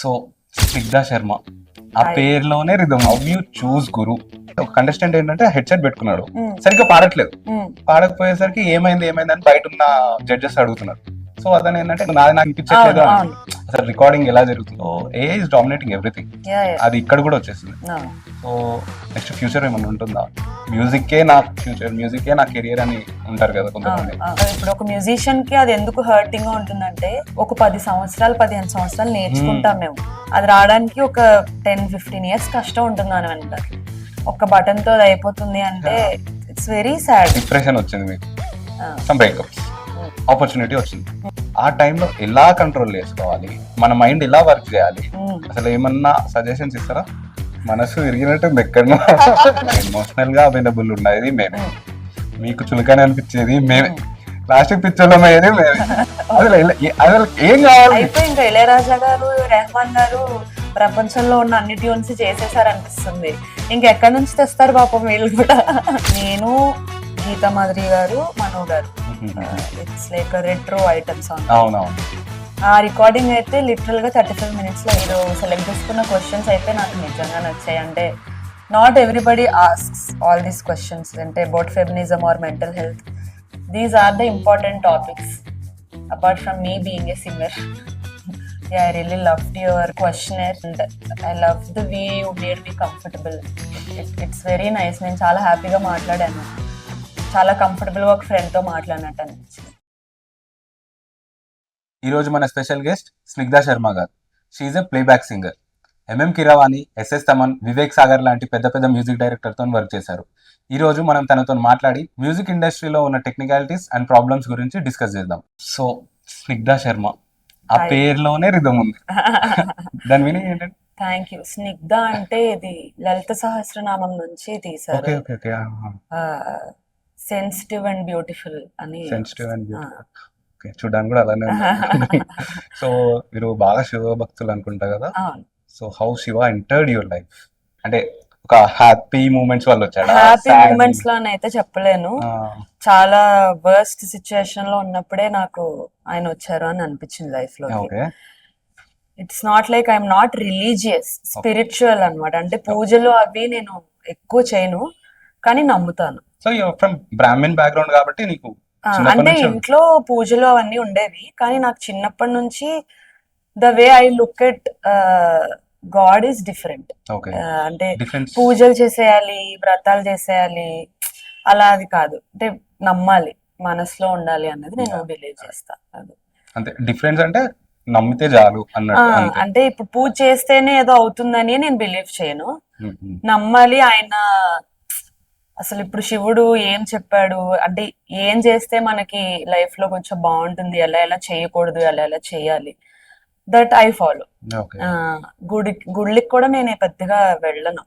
So Snigdha Sharma ఆ పేరులోనే rhythm. How you choose గురు. ఒక కంటెస్టెంట్ ఏంటంటే హెడ్సెట్ పెట్టుకున్నాడు, సరిగ్గా పాడట్లేదు. పాడకపోయేసరికి ఏమైంది ఏమైంది అని బయట ఉన్న జడ్జెస్ అడుగుతున్నారు. సో అతను ఏంటంటే నాది నాకు ఇప్పించట్లేదు అని. అసలు రికార్డింగ్ ఎలా జరుగుతుందో ఏ ఇస్ డామినేటింగ్ ఎవ్రీథింగ్. అది ఇక్కడ కూడా వచ్చేసింది. సో నెక్స్ట్ ఫ్యూచర్ ఏమన్నా ఉంటుందా? మ్యూజిక్కే నా ఫ్యూచర్, మ్యూజిక్కే నా కెరియర్ అని ఉంటారు కదా కొంతమంది. ఇప్పుడు ఒక మ్యూజిషియన్ కి అది ఎందుకు హర్టింగ్ గా ఉంటుందంటే, ఒక 10 సంవత్సరాలు 15 సంవత్సరాలు నేర్చుకుంటాం మేము, అది రావడానికి ఒక 10-15 years కష్టం ఉంటుంది అని అంటారు. ఒక్క బటన్ తో అది అయిపోతుంది అంటే ఇట్స్ వెరీ సాడ్. డిప్రెషన్ వచ్చింది మీకు, సమ్ బ్రేకప్స్, ఆపర్చునిటీ వచ్చింది. ఆ టైంలో ఎలా కంట్రోల్ చేసుకోవాలి, మన మైండ్ ఎలా వర్క్ చేయాలి, అసలు ఏమన్నా సజెషన్స్ ఇస్తారా? మనసు విరిగినట్టు ఎక్కడో ఎమోషనల్ గా అవైలబుల్ ఉండేది మేమే, మీకు చులకని అనిపించేది మేమే, ప్లాస్టిక్ పిక్చర్లో అయ్యేది మేమే. అసలు ఏం కావాలి? అయితే ఇంకా ఇళయరాజా గారు, రెహమాన్ గారు ప్రపంచంలో ఉన్న అన్ని ట్యూన్స్ చేసేసారు అనిపిస్తుంది. ఇంకెక్కడి నుంచి తెస్తారు పాపం వీళ్ళు కూడా. నేను, గీతా మాధురి గారు, మనో గారు, it's like retro item song. అవునవును. ఆ రికార్డింగ్ అయితే లిటరల్ గా 35 minutes లో మీరు సెలెక్ట్ చేసుకున్న క్వశ్చన్స్ అయితే నాకు నిజంగా నచ్చాయి. అంటే not everybody asks all these questions అంటే about feminism or mental health. These are the important topics apart from me being a singer. Yeah, I really loved your questionnaire and I love the way you made me comfortable. It's very nice. నేను చాలా హ్యాపీగా మాట్లాడాను, చాలా కంఫర్టబుల్గా ఒక ఫ్రెండ్తో మాట్లాడినట్టు అనిపించింది. ఈరోజు మన స్పెషల్ గెస్ట్ స్నిగ్ధ శర్మ గారు. She a playback singer. MM Keeravani, SS Thaman, Vivek Sagar లాంటి పెద్ద పెద్ద మ్యూజిక్ డైరెక్టర్తో వర్క్ చేశారు. ఈ రోజు మనం తనతో మాట్లాడి మ్యూజిక్ ఇండస్ట్రీలో ఉన్న టెక్నికాలిటీస్ అండ్ ప్రాబ్లమ్స్ గురించి డిస్కస్ చేద్దాం. సో స్నిగ్ధ శర్మ ఆ పేరులోనే రిధమ్ ఉంది. దాని మీనింగ్ ఏంటంటే? Thank you. స్నిగ్ధ అంటే ఇది లలిత సహస్రనామం నుంచి తీసారు. సెన్సిటివ్ అండ్ బ్యూటిఫుల్ అని. సెన్సిటివ్ అండ్ బ్యూటిఫుల్, చూడడానికి కూడా అలానే ఉంది. సో మీరు బాగా శివ భక్తులు అనుకుంటా కదా. So how Shiva entered your life? అంటే ఒక హ్యాపీ మూమెంట్స్ వల్ల వచ్చాడా? హ్యాపీ మూమెంట్స్ లో అయితే చెప్పలేను, చాలా వర్స్ట్ సిచ్యుయేషన్ లో ఉన్నప్పుడే నాకు ఆయన వచ్చారు అని అనిపించింది లైఫ్ లో. It's not like I'm not religious, spiritual అన్నమాట. అంటే పూజలు అవి నేను ఎక్కువ చేయను కానీ నమ్ముతాను. So you are from Brahmin background కాబట్టి నీకు అంటే ఇంట్లో పూజలు అవన్నీ ఉండేవి, కానీ నాకు చిన్నప్పటి నుంచి the way I look at God is different. అంటే పూజలు చేసేయాలి, వ్రతాలు చేసేయాలి అలా అది కాదు. అంటే నమ్మాలి, మనసులో ఉండాలి అన్నది నేను బిలీవ్ చేస్తా. అది అంతే. డిఫరెన్స్ అంటే నమ్మితే చాలు అన్నట్టు. అంటే ఇప్పుడు పూజ చేస్తేనే ఏదో అవుతుందని నేను బిలీవ్ చేయను, నమ్మాలి. ఆయన అసలు ఇప్పుడు శివుడు ఏం చెప్పాడు అంటే ఏం చేస్తే మనకి లైఫ్ లో కొంచెం బాగుంటుంది, ఎలా ఎలా చేయకూడదు, ఎలా ఎలా చేయాలి, దట్ ఐ ఫాలో. గుడికి కూడా నేను పెద్దగా వెళ్ళను,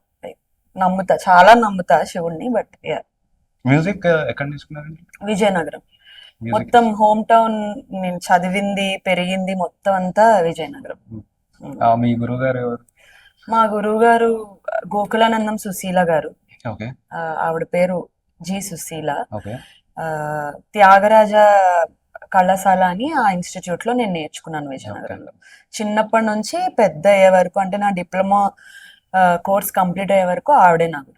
నమ్ముతా, చాలా నమ్ముతా శివుడిని. బట్ మ్యూజిక్ ఎక్కడ నేర్చుకున్నారండి? విజయనగరం. మొత్తం హోమ్ టౌన్, నేను చదివింది పెరిగింది మొత్తం అంతా విజయనగరం. మీ గురువు గారు ఎవరు? మా గురువు గారు గోకులానందం సుశీల గారు. ఆవిడ పేరు జి సుశీల. త్యాగరాజ కళాశాల అని ఆ ఇన్స్టిట్యూట్ లో నేను నేర్చుకున్నాను విజయనగరంలో. చిన్నప్పటి నుంచి పెద్ద అయ్యే వరకు, అంటే నా డిప్లొమా కోర్స్ కంప్లీట్ అయ్యే వరకు ఆవిడే నాకు.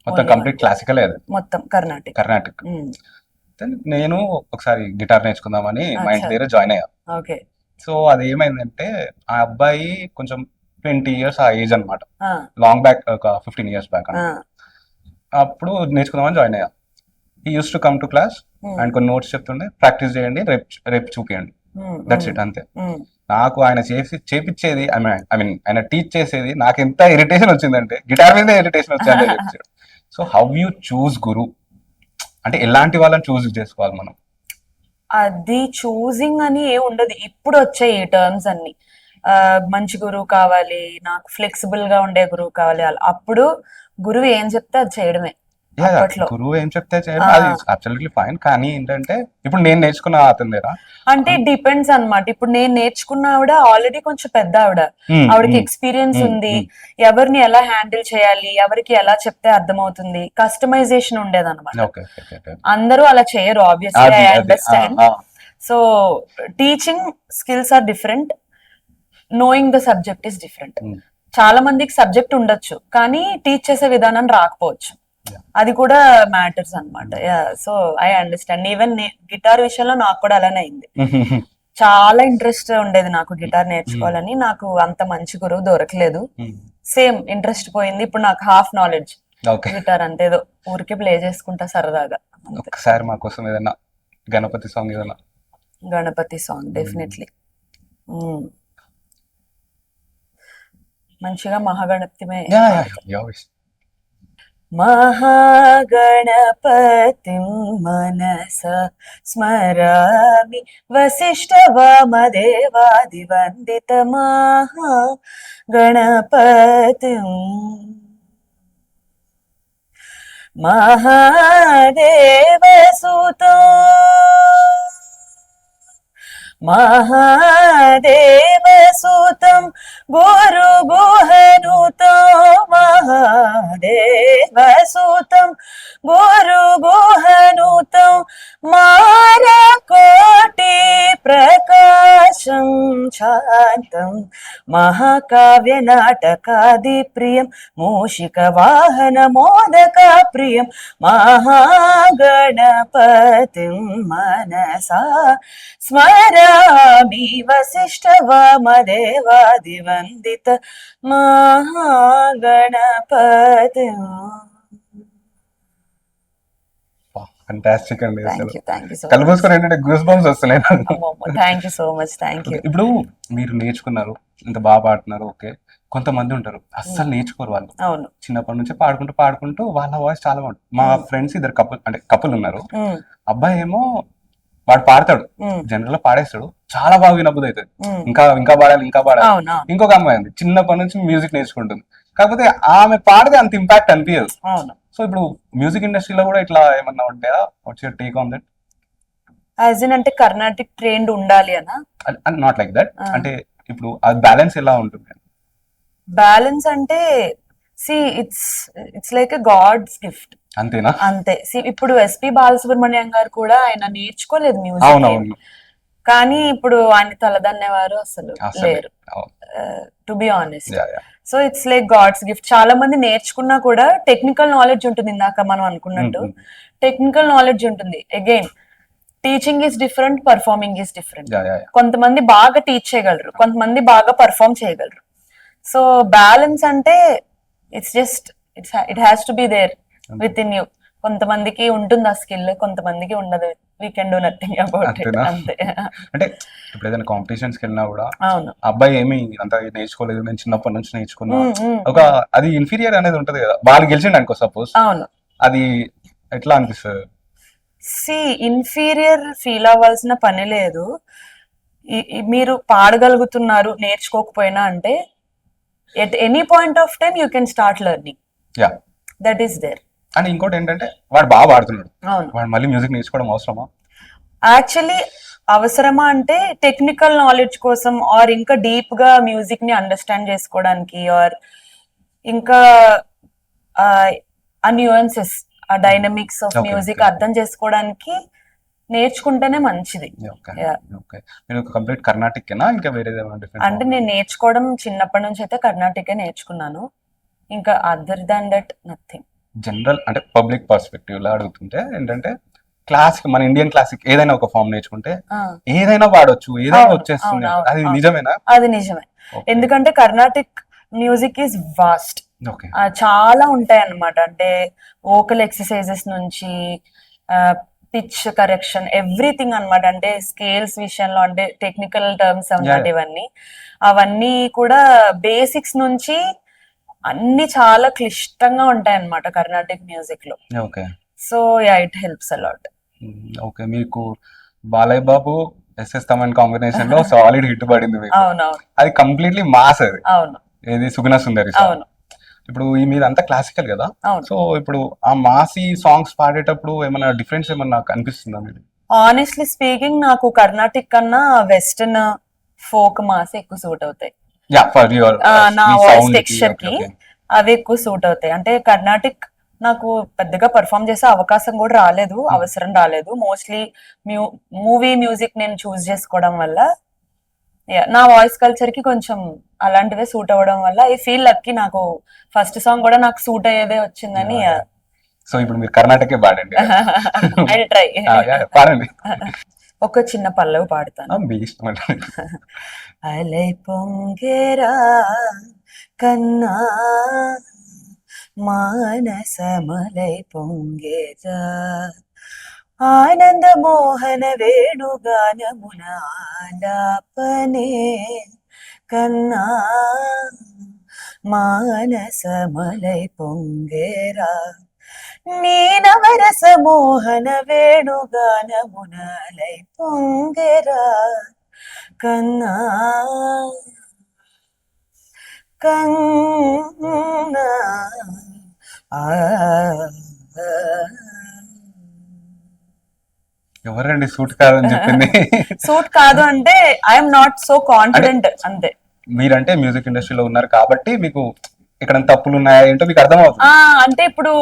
మొత్తం కంప్లీట్ క్లాసికల్, మొత్తం కర్ణాటక. నేను ఒకసారి గిటార్ నేర్చుకుందామని మా ఇంటి దగ్గర జాయిన్ అయ్యా. ఓకే. సో అది ఏమైందంటే ఆ అబ్బాయి కొంచెం 20 years ఆ ఏజ్ అనమాట, లాంగ్ బ్యాక్, ఒక 15 years బ్యాక్. అప్పుడు నేర్చుకుందామని జాయిన్ అయ్యా. ఈ use to come to class and కొన్ని నోట్స్ చెప్తుండే, ప్రాక్టీస్ చేయండి, రేపు చూపియండి, దట్స్ ఇట్, అంతే. నాకు ఆయన చేపించేది, ఐ మీన్ ఆయన టీచ్ చేసేది నాకు ఎంత ఇరిటేషన్ వచ్చిందంటే, గిటార్ మీద ఇరిటేషన్ వచ్చింది. సో హౌ యూ చూస్ గురు అంటే ఎలాంటి వాళ్ళని చూస్ చేసుకోవాలి మనం? అది చూసింగ్ అని ఏ ఉండదు, ఇప్పుడు వచ్చాయి ఈ టర్మ్స్ అన్ని. మంచి గురువు కావాలి, నాకు ఫ్లెక్సిబుల్ గా ఉండే గురువు కావాలి. అప్పుడు గురువు ఏం చెప్తే అది చేయడమే. గురువు ఏం చెప్తే అబ్సల్యూట్లీ ఫైన్. కానీ ఏంటంటే ఇప్పుడు నేను నేర్చుకున్న అతని దగ్గర అంటే డిపెండ్స్ అన్నమాట. ఇప్పుడు నేను నేర్చుకున్న ఆవిడ ఆల్రెడీ కొంచెం పెద్ద ఆవిడకి ఎక్స్పీరియన్స్ ఉంది, ఎవరిని ఎలా హ్యాండిల్ చేయాలి, ఎవరికి ఎలా చెప్తే అర్థమవుతుంది, కస్టమైజేషన్ ఉండేదన్నమాట. అందరూ అలా చేయరు, obviously, I understand. So teaching skills are different. Knowing the subject is different. Hmm. చాలా మందికి సబ్జెక్ట్ ఉండొచ్చు కానీ టీచ్ చేసే విధానం రాకపోవచ్చు, Yeah. అది కూడా మ్యాటర్స్ అనమాట. So I understand. Even guitar విషయంలో నాకు కూడా అలానే అయింది. చాలా ఇంట్రెస్ట్ ఉండేది నాకు గిటార్ నేర్చుకోవాలని, నాకు అంత మంచి గురువు దొరకలేదు. సేమ్ ఇంట్రెస్ట్ పోయింది. ఇప్పుడు నాకు హాఫ్ నాలెడ్జ్ ఓకే, గిటార్ అంటే ఏదో ఊరికే ప్లే చేసుకుంటా సరదాగా. ఒకసారి మా కోసం ఏదైనా గణపతి సాంగ్ ఏదైనా. Ganapati song definitely. మంచిగా మహాగణపతిమే. మహాగణపతిం మనస స్మరామి వసిష్ఠ వామదేవాదివందిత మహాగణపతిం మహాదేవసుతం మహాదేవసుతం గురు గుహనుతం మహాదేవసుతం గురు గుహనుతం మారకోటి ప్రకాశం శాంతం మహాకావ్య నాటకాది ప్రియం మూషిక వాహన మోదక ప్రియం మహాగణపతిం మనసా స్మరామి వసిష్ఠ వామదేవాదివందిత మహాగణపతిం. ఫంటాస్టిక్ అండి, అసలు థ్యాంక్ యూ సో కళ్ళు మూసుకొని ఏంటంటే గూస్ బంప్స్ వస్తున్నాయి. Thank you so much. Thank you. ఇప్పుడు మీరు నేర్చుకున్నారు, ఇంత బాగా పాడుతున్నారు, ఓకే. కొంతమంది ఉంటారు అస్సలు నేర్చుకోరు వాళ్ళు. అవును. చిన్నప్పటి నుంచి పాడుకుంటూ పాడుకుంటూ వాళ్ళ వాయిస్ చాలా బాగుంటుంది. మా ఫ్రెండ్స్ ఇద్దరు కపుల్ ఉన్నారు. అబ్బాయి ఏమో వాడు పాడతాడు, జనరల్ గా పాడేస్తాడు, చాలా బాగా వినబుద్ధి అవుతుంది. ఇంకా ఇంకా పాడాలి ఇంకా పాడాలి. ఇంకొక అమ్మాయి ఉంది చిన్నప్పటి నుంచి మ్యూజిక్ నేర్చుకుంటుంది, కాకపోతే ఆమె పాడితే అంత ఇంపాక్ట్ అనిపించదు. సో ఇప్పుడు మ్యూజిక్ ఇండస్ట్రీలో కూడా ఇట్లా ఏమన్నా ఉంటాయా? What's your take on that? As in అంటే కర్ణాటిక్ ట్రైన్డ్ ఉండాలి అనా? నాట్ లైక్ దట్, అంటే ఇప్పుడు అది బ్యాలెన్స్ ఎలా ఉంటుంది? బ్యాలెన్స్ అంటే see it's like a god's gift. అంతేనా? అంతే. సి ఇప్పుడు ఎస్పి బాలసుబ్రహ్మణ్యం గారు కూడా ఆయన నేర్చుకోలేదు మ్యూజిక్, కానీ ఇప్పుడు ఆయన తలదన్నేవారు అసలు లేరు, to be honest. So it's like god's gift. చాలా మంది నేర్చుకున్నా కూడా టెక్నికల్ నాలెడ్జ్ ఉంటుంది, ఇందాక మనం అనుకున్నట్టు టెక్నికల్ నాలెడ్జ్ ఉంటుంది. Again teaching is different, performing is different. కొంతమంది బాగా టీచ్ చేయగలరు, కొంతమంది బాగా పర్ఫార్మ్ చేయగలరు. సో బ్యాలెన్స్ అంటే it's just it has to be there within you. కొంతమందికి ఉంటుంది ఆ స్కిల్, కొంతమందికి ఉండదు. We can do nothing about it. అంతే. అంటే ఇప్పుడు ఏదైనా కాంపిటీషన్స్ కి వెళ్ళినా కూడా అవును, అబ్బాయి ఏమి అంత నేర్చుకోలేదు, నేను చిన్నప్పటి నుంచి నేర్చుకున్నా, ఒక అది ఇన్ఫీరియర్ అనేది ఉంటది కదా, వాళ్ళు గెలిచిండు అనుకో సపోజ్, అవును, అది ఎట్లా అనిపిస్తుంది? సి ఇన్ఫీరియర్ ఫీల్ అవ్వాల్సిన పని లేదు. మీరు పాడగలుగుతున్నారు నేర్చుకోకపోయినా అంటే at any point of time you can start learning. Yeah, that is there. And ఇంకోటి ఏంటంటే వాడు బాగా పాడుతున్నాడు, అవును, వాడు మళ్ళీ మ్యూజిక్ నేర్చుకోవడం అవసరమా? యాక్చువల్లీ అవసరమా అంటే టెక్నికల్ నాలెడ్జ్ కోసం, ఆర్ ఇంకా డీప్ గా మ్యూజిక్ ని అండర్స్టాండ్ చేసుకోవడానికి, ఆర్ ఇంకా ఆ న్యూయన్సెస్, ఆ డైనమిక్స్ ఆఫ్ మ్యూజిక్ అర్థం చేసుకోవడానికి నేర్చుకుంటేనే మంచిది. కంప్లీట్ కర్ణాటిక్ ఇంకా వేరే? అంటే నేను నేర్చుకోవడం చిన్నప్పటి నుంచి అయితే కర్ణాటికే నేర్చుకున్నాను, ఇంకా other than that nothing. General అంటే పబ్లిక్ పర్స్పెక్టివ్ లో అడుగుతుంటే ఏంటంటే, క్లాసిక్ మన ఇండియన్ క్లాసిక్ ఏదైనా ఒక ఫామ్ నేర్చుకుంటే ఏదైనా పాడొచ్చు, ఏదైనా వచ్చేస్తుంది, అది నిజమేనా? అది నిజమే. ఎందుకంటే కర్ణాటిక్ మ్యూజిక్ ఈజ్ వాస్ట్, చాలా ఉంటాయి అన్నమాట. అంటే వోకల్ ఎక్సర్సైజెస్ నుంచి పిచ్ కరెక్షన్, ఎవ్రీథింగ్ అన్నమాట. అంటే స్కేల్స్ విషయంలో, అంటే టెక్నికల్ టర్మ్స్ అన్నమాట, ఇవన్నీ అవన్నీ కూడా బేసిక్స్ నుంచి అన్ని చాలా క్లిష్టంగా ఉంటాయి అన్నమాట కర్ణాటిక్ మ్యూజిక్ లో. So yeah, it helps a lot. Okay, మీకు బాలయ్య బాబు ఎస్ఎస్ తమన్ కాంబినేషన్ లో సాలిడ్ హిట్ పడింది మీకు. అవునవును, అది కంప్లీట్లీ మాస్. అది అవును, ఏది సుగుణ సుందరి. అవును. ఇప్పుడు ఈ మీద అంతా క్లాసికల్ కదా, సో ఇప్పుడు ఆ మాసి సాంగ్స్ పాడేటప్పుడు ఏమైనా డిఫరెన్స్ ఏమన్నా కనిపిస్తుందా మీరు? ఆనెస్ట్లీ స్పీకింగ్ నాకు కర్ణాటిక్ కన్నా వెస్టర్న్ ఫోక్ మాస్ ఎక్కువ సూట్ అవుతాయి. నా వాయిస్ టెక్స్చర్ కి అవి ఎక్కువ సూట్ అవుతాయి. అంటే కర్ణాటిక్ నాకు పెద్దగా పర్ఫామ్ చేసే అవకాశం కూడా రాలేదు, అవసరం రాలేదు. మోస్ట్లీ మూవీ మ్యూజిక్ నేను చూస్ చేసుకోవడం వల్ల నా వాయిస్ కల్చర్ కి కొంచెం అలాంటివే సూట్ అవ్వడం వల్ల ఐ ఫీల్ లక్కీ నాకు ఫస్ట్ సాంగ్ కూడా నాకు సూట్ అయ్యేదే వచ్చిందని సో ఇప్పుడు మీరు కర్ణాటకే పాడండి. I try. పాడండి. ఒక చిన్న పల్లవి పాడుతాను. మీ ఇష్టం అండి. అలై పొంగేరా కన్నా మానసమలై పొంగేరా ఆనంద మోహన వేణుగానమున ఆలాపనే కన్నా మానసమలై పొంగేరా నీ నవరస మోహన వేణుగానమునలై పొంగేరా కన్నా కన్నా ఎవరండి సూట్ కాదని చెప్పింది? సూట్ కాదు అంటే ఐఎమ్ నాట్ సో కాన్ఫిడెంట్ అంతే. మీరంటే మ్యూజిక్ ఇండస్ట్రీలో ఉన్నారు కాబట్టి మీకు ఇక్కడ తప్పులు ఉన్నాయా ఏంటో మీకు అర్థమవుతుంది. అంటే ఇప్పుడు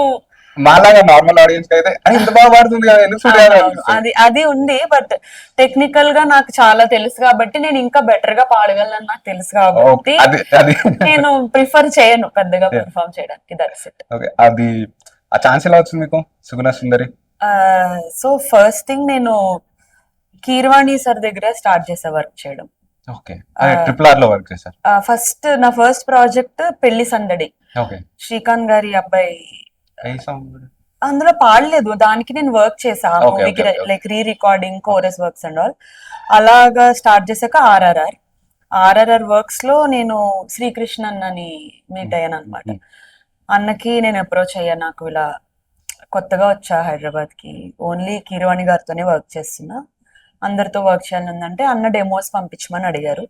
మాలాగా నార్మల్ ఆడియన్స్ అయితే ఇంత బాగా పాడుతుంది కదా ఎందుకు సూట్ కాదు అది ఉంది. బట్ టెక్నికల్ గా నాకు చాలా తెలుసు కాబట్టి నేను ఇంకా బెటర్ గా పాడగలను నాకు తెలుసు కాబట్టి నేను ప్రిఫర్ చేయను పెద్దగా పెర్ఫార్మ్ చేయడానికి. That's it. ఓకే, అది ఆ ఛాన్స్ ఎలా వచ్చింది మీకు సుగుణ సుందరి? సో ఫస్ట్ థింగ్ నేను కీర్వాణి సార్ దగ్గర స్టార్ట్ చేసా వర్క్ చేయడం. ఓకే, ట్రిపుల్ ఆర్ లో వర్క్ చేశారు. ఫస్ట్ నా ఫస్ట్ ప్రాజెక్ట్ పెళ్లి సందడి. ఓకే, శ్రీకాంత్ గారి అబ్బాయి. ఏ సాంగ్? అందులో పాడలేదు, దానికి నేను వర్క్ చేసా మూవీకి, like re recording, chorus works and all. అలాగా స్టార్ట్ చేశాక ఆర్ఆర్ఆర్ వర్క్స్ లో నేను శ్రీకృష్ణ అన్నని మీట్ అయ్యాను అనమాట. అన్నకి నేను అప్రోచ్ అయ్యా, నాకు ఇలా కొత్తగా వచ్చా హైదరాబాద్ కి, ఓన్లీ కీరవాణి గారితోనే వర్క్ చేస్తున్నా, అందరితో వర్క్ చేయాలని ఉందంటే అన్న డెమోస్ పంపించమని అడిగారు.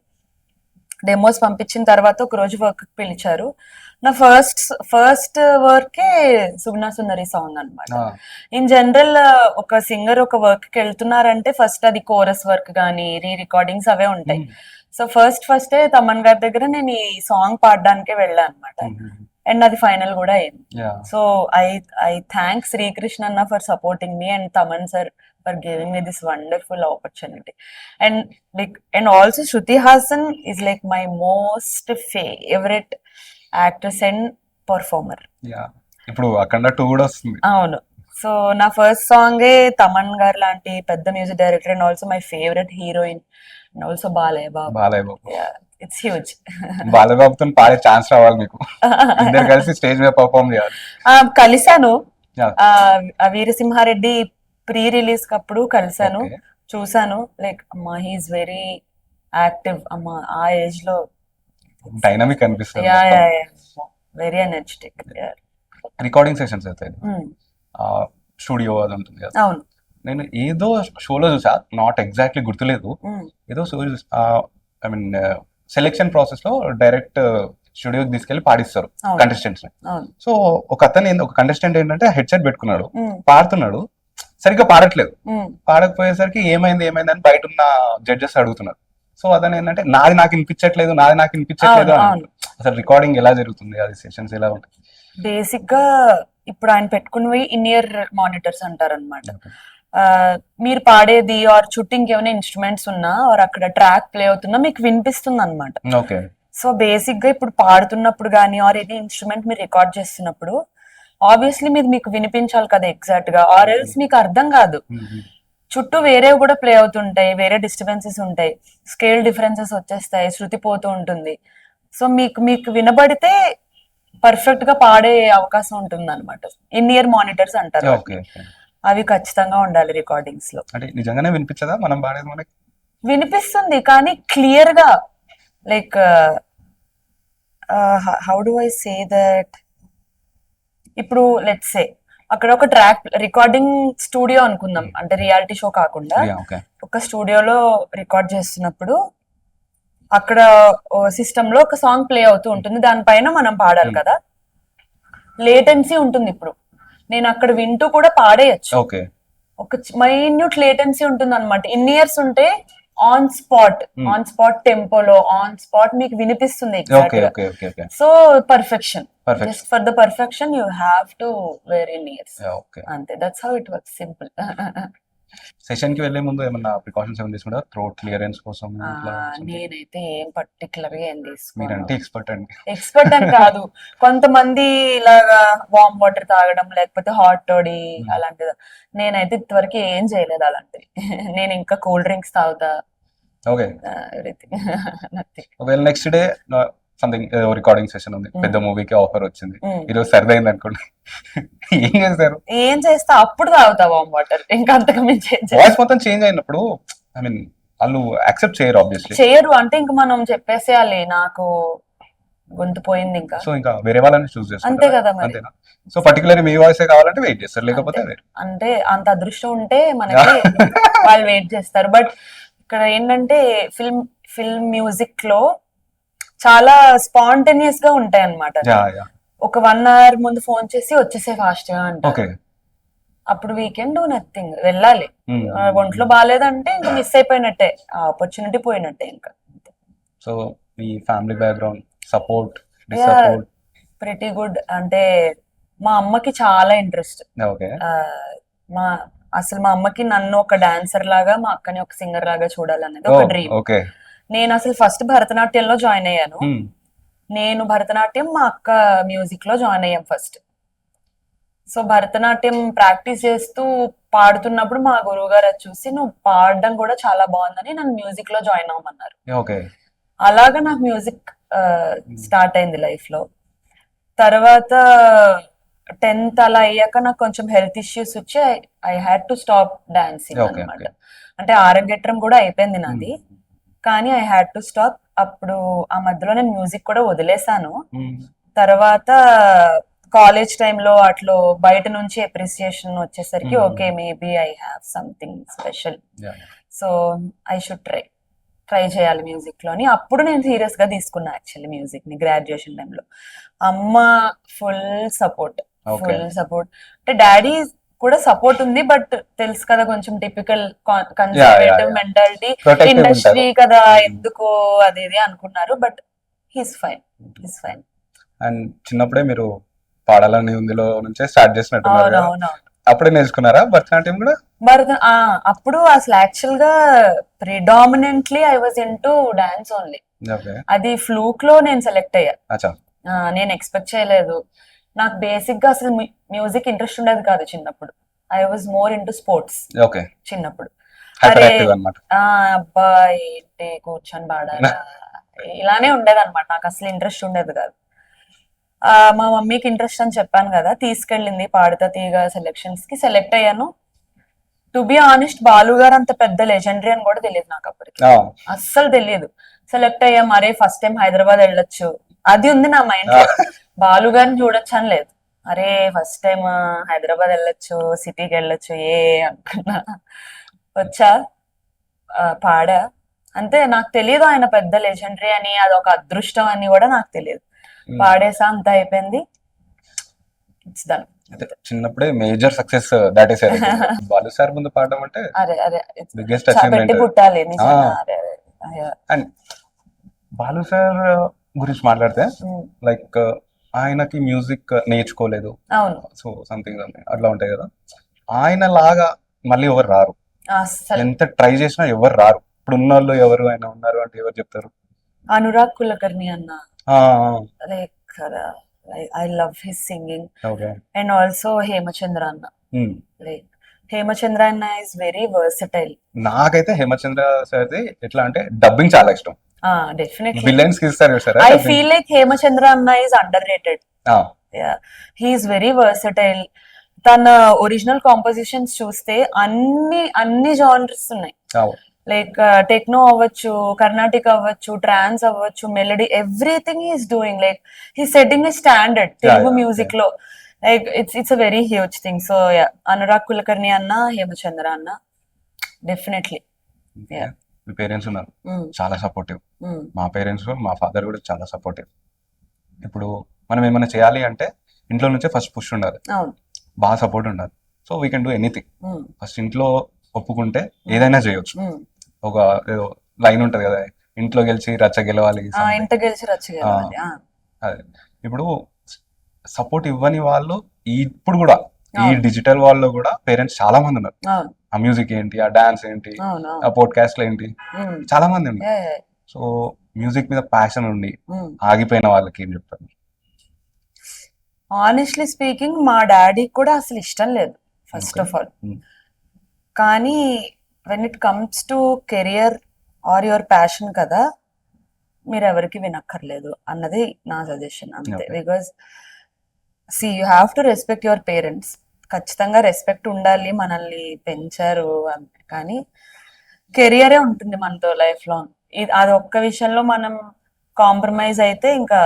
డెమోస్ పంపించిన తర్వాత ఒక రోజు వర్క్ పిలిచారు. నా ఫస్ట్ వర్కే సుగుణ సుందరి సాంగ్ అనమాట. ఇన్ జనరల్ ఒక సింగర్ ఒక వర్క్ కి వెళ్తున్నారంటే ఫస్ట్ అది కోరస్ వర్క్ గానీ రీ రికార్డింగ్స్ అవే ఉంటాయి. సో ఫస్టే తమన్ గారి దగ్గర నేను ఈ సాంగ్ పాడడానికే వెళ్ళా అనమాట. అండ్ అది ఫైనల్ కూడా అయింది. సో ఐ థ్యాంక్ శ్రీకృష్ణ అన్న for supporting me and Thaman sir for giving me this wonderful opportunity. And also Shruti Hassan is like my most favorite actress and performer. ఇప్పుడు అఖండ 2 కూడా వస్తుంది. అవును. సో నా ఫస్ట్ సాంగే తమన్ గారు లాంటి పెద్ద music director and also my favourite heroine and also Balayya Babu. It's huge. Balayya బాబుతో పాడే ఛాన్స్ రావాలి మీకు, ఇద్దరు కలిసి స్టేజ్ మీద పర్ఫార్మ్ చేయాలి. కలిసాను వీరసింహారెడ్డి ప్రీ రిలీజ్ కప్పుడు కలిసాను, చూసాను. లైక్ అమ్మా హీఈస్ వెరీ యాక్టివ్ అమ్మా, ఆ ఏజ్ లో డైనమిక్ అనిపిస్తుంది. Very energetic. రికార్డింగ్ సెషన్స్ అయితే స్టూడియో అది ఉంటుంది కదా. అవును, నేను ఏదో షోలో చూసా, నాట్ ఎగ్జాక్ట్లీ గుర్తులేదు, ఏదో show I mean selection process లో డైరెక్ట్ స్టూడియోకి తీసుకెళ్లి పాడిస్తారు కంటెస్టెంట్స్ ని. సో ఒక కంటెస్టెంట్ ఏంటంటే హెడ్సెట్ పెట్టుకున్నాడు, పాడుతున్నాడు, సరిగ్గా పాడట్లేదు. పాడకపోయేసరికి ఏమైంది అని బయట ఉన్న జడ్జెస్ అడుగుతున్నారు. సో అతను ఏంటంటే నాది నాకు వినిపించట్లేదు అని. అసలు రికార్డింగ్ ఎలా జరుగుతుంది, అది సెషన్స్ ఎలా ఉంటాయి? బేసిక్ గా ఇప్పుడు ఆయన పెట్టుకున్నవి ఇన్ ఇయర్ మానిటర్స్ అంటారు అనమాట. మీరు పాడేది ఆర్ చుట్టింగ్ ఏమైనా ఇన్స్ట్రుమెంట్స్ ఉన్నా ఆర్ అక్కడ ట్రాక్ ప్లే అవుతున్నా మీకు వినిపిస్తుంది అనమాట. సో బేసిక్ గా ఇప్పుడు పాడుతున్నప్పుడు గానీ ఆర్ ఎనీ ఇన్స్ట్రుమెంట్ మీరు రికార్డ్ చేస్తున్నప్పుడు ఆబ్వియస్లీ మీకు వినిపించాలి కదా ఎగ్జాక్ట్ గా, ఆర్ ఎల్స్ మీకు అర్థం కాదు. చుట్టూ వేరేవి కూడా ప్లే అవుతుంటాయి, వేరే డిస్టర్బెన్సెస్ ఉంటాయి, స్కేల్ డిఫరెన్సెస్ వచ్చేస్తాయి, శృతి పోతూ ఉంటుంది. సో మీకు వినబడితే పర్ఫెక్ట్ గా పాడే అవకాశం ఉంటుంది అనమాట. ఇన్ ఇయర్ మానిటర్స్ అంటారు, అవి ఖచ్చితంగా ఉండాలి రికార్డింగ్స్ లో. నిజంగానే వినిపించదా మనం పాడేది? మనకి వినిపిస్తుంది కానీ క్లియర్ గా, like how do I say that, ఇప్పుడు లెట్స్ సే అక్కడ ఒక ట్రాక్ రికార్డింగ్ స్టూడియో అనుకుందాం, అంటే రియాలిటీ షో కాకుండా ఒక స్టూడియోలో రికార్డ్ చేస్తున్నప్పుడు అక్కడ సిస్టమ్ లో ఒక సాంగ్ ప్లే అవుతూ ఉంటుంది, దానిపైన మనం పాడాలి కదా. లేటెన్సీ ఉంటుంది. ఇప్పుడు నేను అక్కడ వింటూ కూడా పాడేయచ్చు, ఒక మైన్యూట్ లేటెన్సీ ఉంటుంది అనమాట. ఇన్ ఇయర్స్ ఉంటే ఆన్ స్పాట్ టెంపోలో ఆన్ స్పాట్ మీకు వినిపిస్తుంది. So perfection, just for the perfection you have to wear in ears. అంతే, that's how it works, simple. Session కి వెళ్లే ముందు ఏమన్నా ప్రికాషన్స్ ఏమైనా తీసుకుంటారా థ్రోట్ క్లియరెన్స్ కోసం ఇట్లా something? నేనైతే ఏం పర్టికులర్ గా ఏం తీసుకోను. మీరంటే ఎక్స్పర్ట్ అండి. ఎక్స్పర్ట్ అని కాదు, కొంతమంది ఇలాగా వామ్ వాటర్ తాగడం లేకపోతే హాట్ తోడి అలాంటిది. నేనైతే ఇంతవరకు ఏం చేయలేదు అలాంటివి. నేను ఇంకా కూల్ డ్రింక్స్ తాగుతా, ఓకే, ఎవ్రీథింగ్. నథింగ్. ఒకవేళ next day something recording session ఉంది, పెద్ద మూవీకి ఆఫర్ వచ్చింది, ఈరోజు సరదా అయింది అనుకోండి, ఏం చేస్తారు? ఏం చేస్తా, అప్పుడు తాగుతా వామ్ వాటర్, ఇంకా అంతకు మించి ఏం చేస్తా. వాయిస్ మొత్తం చేంజ్ అయినప్పుడు ఐ మీన్ వాళ్ళు యాక్సెప్ట్ చేయరు ఆబ్వియస్లీ. చేయరు అంటే ఇంకా మనం చెప్పేసేయాలి, నాకు గొంతు పోయింది ఇంకా. సో ఇంకా వేరే వాళ్ళని చూస్ అంతే చేసుకుంటారు, కదా మరి. అంతేనా? సో పర్టికులర్ మీ వాయిస్ కావాలంటే వెయిట్ చేస్తారు, లేకపోతే వేరు. అంటే అంత అదృష్టం ఉంటే మనకి వాళ్ళు వెయిట్ చేస్తారు. బట్ ఇక్కడ ఏంటంటే ఫిల్మ్ మ్యూజిక్ లో చాలా స్పాంటేనియస్ గా ఉంటాయి అన్నమాట. యా యా, ఒక 1 hour ముందు ఫోన్ చేసి వచ్చేసే ఫాస్ట్ గా అంటారు. ఓకే. అప్పుడు వీకెండ్ నథింగ్, వెళ్ళాలి. ఒంట్లో బాగాలేదంటే ఇంకా మిస్ అయిపోయినట్టే, ఆ ఆపర్చునిటీ పోయినట్టే ఇంకా. సో మీ family background support, disupport? Pretty good. అంటే మా అమ్మకి చాలా ఇంట్రెస్ట్. ఓకే. అసలు మా అమ్మకి నన్ను ఒక డాన్సర్ లాగా, మా అక్కని ఒక సింగర్ లాగా చూడాలనేది ఒక డ్రీమ్. ఓకే. నేను అసలు ఫస్ట్ భరతనాట్యంలో జాయిన్ అయ్యాను. నేను భరతనాట్యం, మా అక్క మ్యూజిక్ లో జాయిన్ అయ్యాం ఫస్ట్. సో భరతనాట్యం ప్రాక్టీస్ చేస్తూ పాడుతున్నప్పుడు మా గురువు గారు అది చూసి, నువ్వు పాడడం కూడా చాలా బాగుందని నన్ను మ్యూజిక్ లో జాయిన్ అవ్వమన్నారు. ఓకే. అలాగా నాకు మ్యూజిక్ స్టార్ట్ అయింది లైఫ్ లో. తర్వాత 10th అలా అయ్యాక నాకు కొంచెం హెల్త్ ఇష్యూస్ వచ్చి I had to stop dancing అనమాట. అంటే ఆరోగ్యట్రం కూడా అయిపోయింది నాది, కానీ ఐ హ్యాడ్ టు స్టాప్. అప్పుడు ఆ మధ్యలో నేను మ్యూజిక్ కూడా వదిలేసాను. తర్వాత కాలేజ్ టైంలో అట్లా బయట నుంచి అప్రిసియేషన్ వచ్చేసరికి okay, maybe I have something special, so I should try చేయాలి మ్యూజిక్ లోని. అప్పుడు నేను సీరియస్ గా తీసుకున్నా యాక్చువల్లీ మ్యూజిక్ ని గ్రాడ్యుయేషన్ టైంలో. అమ్మ ఫుల్ సపోర్ట్. అంటే డాడీ కూడా సపోర్ట్ ఉంది, బట్ తెలుసు కదా కొంచెం టిపికల్ కన్సర్వేటివ్ మెంటాలిటీ, ఇండస్ట్రీ కదా ఎందుకో అది ఇది అనుకున్నారు. But he's fine. అండ్ చిన్నప్పుడే మీరు పాడాలని ఉందిలో నుంచే స్టార్ట్ చేసినట్టున్నారు. అవునవును. అప్పుడే నేర్చుకున్నారా భరతనాట్యం కూడా? అప్పుడు అసలు యాక్చువల్ గా predominantly I was into dance only. అది ఫ్లూక్ లో నేను సెలెక్ట్ అయ్యా. నేను ఎక్స్పెక్ట్ చేయలేదు. నాకు బేసిక్ గా అసలు మ్యూజిక్ ఇంట్రెస్ట్ ఉండేది కాదు చిన్నప్పుడు. I was more into sports చిన్నప్పుడు. అరే అబ్బా ఏంటి కూర్చొని పాడాలా, ఇలానే ఉండేది అనమాట. నాకు అసలు ఇంట్రెస్ట్ ఉండేది కాదు. మా మమ్మీకి ఇంట్రెస్ట్ అని చెప్పాను కదా, తీసుకెళ్ళింది పాడుతా తీగ సెలెక్షన్స్ కి. సెలెక్ట్ అయ్యాను. టు బి ఆనెస్ట్, బాలు గారు అంత పెద్ద లెజెండరీ అని కూడా తెలియదు నాకు అప్పటికి, అస్సలు తెలియదు. సెలెక్ట్ అయ్యా, మరే ఫస్ట్ టైం హైదరాబాద్ వెళ్ళొచ్చు అది ఉంది నా మైండ్ లో. బాలు గారిని చూడొచ్చు అని లేదు. అరే ఫస్ట్ టైం హైదరాబాద్ వెళ్ళొచ్చు, సిటీకి వెళ్ళొచ్చు అనుకున్నా. వచ్చా, పాడా, అంతే. నాకు తెలియదు ఆయన పెద్ద లెజెండరీ అని, అదొక అదృష్టం అని కూడా నాకు తెలియదు. పాడేసా, అంతా అయిపోయింది. It's done. చిన్నప్పుడే మేజర్ సక్సెస్ దాటేసారు. బాలు సార్ ముందు పాడడం అంటే బిగ్గెస్ట్ అచీవ్మెంట్. పుట్టాలి. అండ్ బాలు సార్ గురించి మాట్లాడితే లైక్ ఆయనకి మ్యూజిక్ నేర్చుకోలేదు, సో సంథింగ్ అట్లా ఉంటాయి కదా. ఆయన లాగా మళ్ళీ ఎవరు రారు, ఎంత ట్రై చేసినా ఎవరు రారు. ఇప్పుడు ఉన్న వాళ్ళు ఎవరు ఆయన ఉన్నారు అంటే ఎవరు చెప్తారు? అనురాగ్ కులకర్ణి అన్న, like I love his singing. And also Hemachandra అన్న. లైక్ హేమచంద్ర అన్న ఇస్ వెరీ వర్సటైల్. నాకైతే హేమచంద్ర సార్ ఎట్లా అంటే డబ్బింగ్ చాలా ఇష్టం. Definitely. Villains ki sir, I feel like Hemachandra Anna is underrated. Yeah, he is very versatile. తన ఒరిజినల్ కాంపోజిషన్స్ చూస్తే అన్ని జానర్స్ ఉన్నాయి. లైక్ టెక్నో అవ్వచ్చు, కర్ణాటిక్ అవ్వచ్చు, ట్రాన్స్ అవ్వచ్చు, melody, everything is doing. Like he setting a standard Telugu music లో. Like it's a very huge thing. So Anurag Kulkarni అన్న, హేమచంద్ర అన్న, డెఫినెట్లీ. మీ పేరెంట్స్ ఉన్నారు చాలా సపోర్టివ్. మా పేరెంట్స్, మా ఫాదర్ కూడా చాలా సపోర్టివ్. ఇప్పుడు మనం ఏమైనా చేయాలి అంటే ఇంట్లో నుంచే ఫస్ట్ పుష్ ఉండాలి, బాగా సపోర్ట్ ఉండాలి. So we can do anything. First ఇంట్లో ఒప్పుకుంటే ఏదైనా చేయొచ్చు. ఒక ఏదో లైన్ ఉంటది కదా, ఇంట్లో గెలిచి రచ్చ గెలవాలి. అదే ఇప్పుడు సపోర్ట్ ఇవ్వని వాళ్ళు ఇప్పుడు కూడా ఈ డిజిటల్ వరల్డ్ లో కూడా పేరెంట్స్ చాలా మంది ఉన్నారు. అవును ఆ మ్యూజిక్ ఏంటి, ఆ డాన్స్ ఏంటి, అవును ఆ పోడ్కాస్ట్లు ఏంటి, చాలా మంది ఉన్నారు. Yeah, సో మ్యూజిక్ మీద ప్యాషన్ ఉండి yeah. ఆగిపోయిన వాళ్ళకి ఏం చెప్తారు? ఆనెస్ట్లీ స్పీకింగ్ మా డాడీ కూడా అసలు ఇష్టం లేదు ఫస్ట్ Okay. Of all. కానీ when it comes to career or your passion కదా, మీరు ఎవరికి వినక్కర్లేదు అన్నది నా సజెషన్ అంతే. Okay. Because you have to respect your parents. ఖచ్చితంగా రెస్పెక్ట్ ఉండాలి, మనల్ని పెంచారు కానీ కెరియరే ఉంటుంది మనతో లైఫ్ లాంగ్. అది ఒక్క విషయంలో మనం కాంప్రమైజ్ అయితే ఇంకా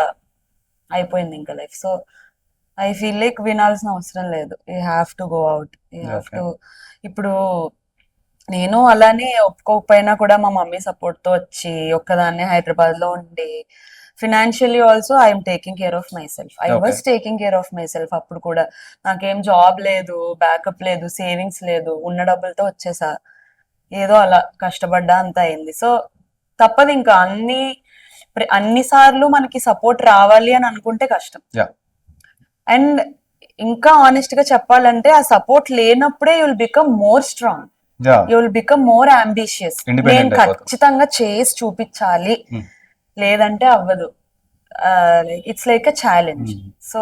అయిపోయింది ఇంకా life. So I feel like వినాల్సిన అవసరం లేదు. You have to go out, you have to. ఇప్పుడు నేను అలానే ఒప్పుకోకపోయినా కూడా మా మమ్మీ సపోర్ట్ తో వచ్చి ఒక్కదాన్నే హైదరాబాద్ లో ఉండి financially also I'm taking care of my self. I was taking care of my self. అప్పుడు కూడా నాకేం జాబ్ లేదు, బ్యాకప్ లేదు, సేవింగ్స్ లేదు, ఉన్న డబ్బులతో వచ్చేసా. ఏదో అలా కష్టపడ్డా అంత అయింది. సో తప్పదు ఇంకా. అన్ని సార్లు మనకి సపోర్ట్ రావాలి అని అనుకుంటే కష్టం. అండ్ ఇంకా ఆనెస్ట్ గా చెప్పాలంటే ఆ సపోర్ట్ లేనప్పుడే you will become more strong, you will become more ambitious. నేను ఖచ్చితంగా చేసి చూపించాలి, లేదంటే అవ్వదు. It's like a challenge. So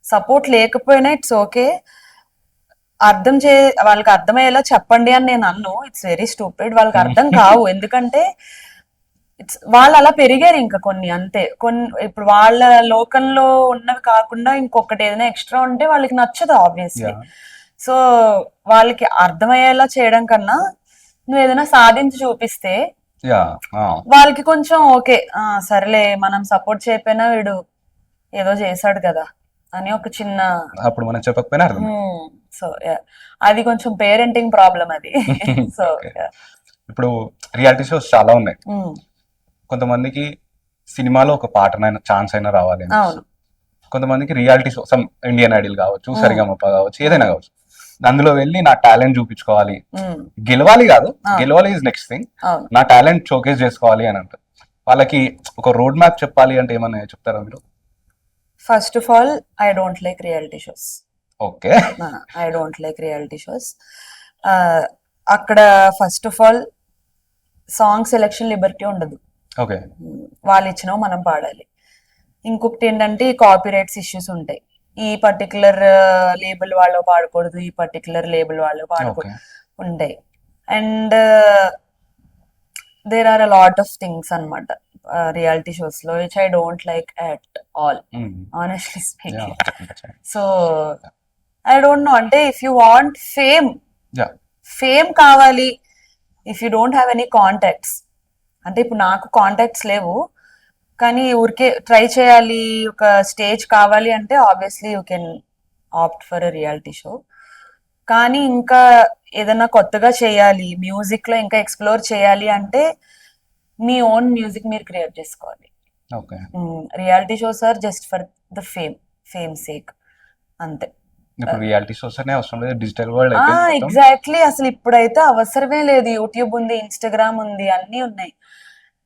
support లేకపోయినా ఇట్స్ ఓకే. వాళ్ళకి అర్థమయ్యేలా చెప్పండి అని నేను అన్ను. It's very stupid. వాళ్ళకి అర్థం కావు, ఎందుకంటే వాళ్ళు అలా పెరిగారు ఇంకా కొన్ని అంతే. ఇప్పుడు వాళ్ళ లోకంలో ఉన్నవి కాకుండా ఇంకొకటి ఏదైనా ఎక్స్ట్రా ఉంటే వాళ్ళకి నచ్చదు ఆబ్వియస్లీ. సో వాళ్ళకి అర్థమయ్యేలా చేయడం కన్నా నువ్వు ఏదైనా సాధించి చూపిస్తే వాళ్ళకి కొంచెం ఓకే, సరేలే మనం సపోర్ట్ చేయకపోయినా వీడు ఏదో చేశాడు కదా అని ఒక చిన్న, అప్పుడు మనం చెప్పకపోయినా. సో అది కొంచెం పేరెంటింగ్ ప్రాబ్లం అది. సో ఇప్పుడు రియాలిటీ షోస్ చాలా ఉన్నాయి. కొంతమందికి సినిమాలో ఒక పాటనైనా ఛాన్స్ అయినా రావాలి, కొంతమందికి reality show, some Indian Idol కావచ్చు, సరిగమప కావచ్చు, ఏదైనా కావచ్చు, అందులో వెళ్ళి నా టాలెంట్ చూపించుకోవాలి, గెలవాలి కాదు, గెలవాలి ఈజ్ నెక్స్ట్ థింగ్, నా టాలెంట్ షోకేస్ చేసుకోవాలి అని అంటారు. వాళ్ళకి ఒక రోడ్ మ్యాప్ చెప్పాలి అంటే ఏమన్నా చెప్తారా మీరు? First of all I don't like reality shows. Okay, I don't like reality shows. అక్కడ first of all song selection liberty ఉండదు. ఓకే, వాళ్ళు ఇచ్చినవి మనం పాడాలి. ఇంకొకటి ఏంటంటే కాపీ రైట్స్ ఇష్యూస్ ఉంటాయి. ఈ పర్టికులర్ లేబుల్ వాళ్ళు పాడకూడదు, ఈ పర్టికులర్ లేబుల్ వాళ్ళు పాడకూడదు ఉంటాయి. And there are a lot of things అన్నమాట రియాలిటీ షోస్ లో which I don't like at all, honestly speaking. So I don't know, అంటే ఇఫ్ యూ వాంట్ ఫేమ్ కావాలి, if you don't have any contacts, అంటే ఇప్పుడు నాకు contacts లేవు కానీ ఊరికే ట్రై చేయాలి, ఒక స్టేజ్ కావాలి అంటే obviously you can opt for a reality show. కానీ ఇంకా ఏదైనా కొత్తగా చేయాలి, మ్యూజిక్ లో ఇంకా ఎక్స్ప్లోర్ చేయాలి అంటే మీ ఓన్ మ్యూజిక్ మీరు క్రియేట్ చేసుకోవాలి. Reality shows are just for the fame sake అంతే. రియాలిటీ షోస్ అనే అవసరం లేదు, డిజిటల్ వరల్డ్. ఎగ్జాక్ట్లీ, అసలు ఇప్పుడైతే అవసరమే లేదు. యూట్యూబ్ ఉంది, ఇన్స్టాగ్రామ్ ఉంది, అన్ని ఉన్నాయి.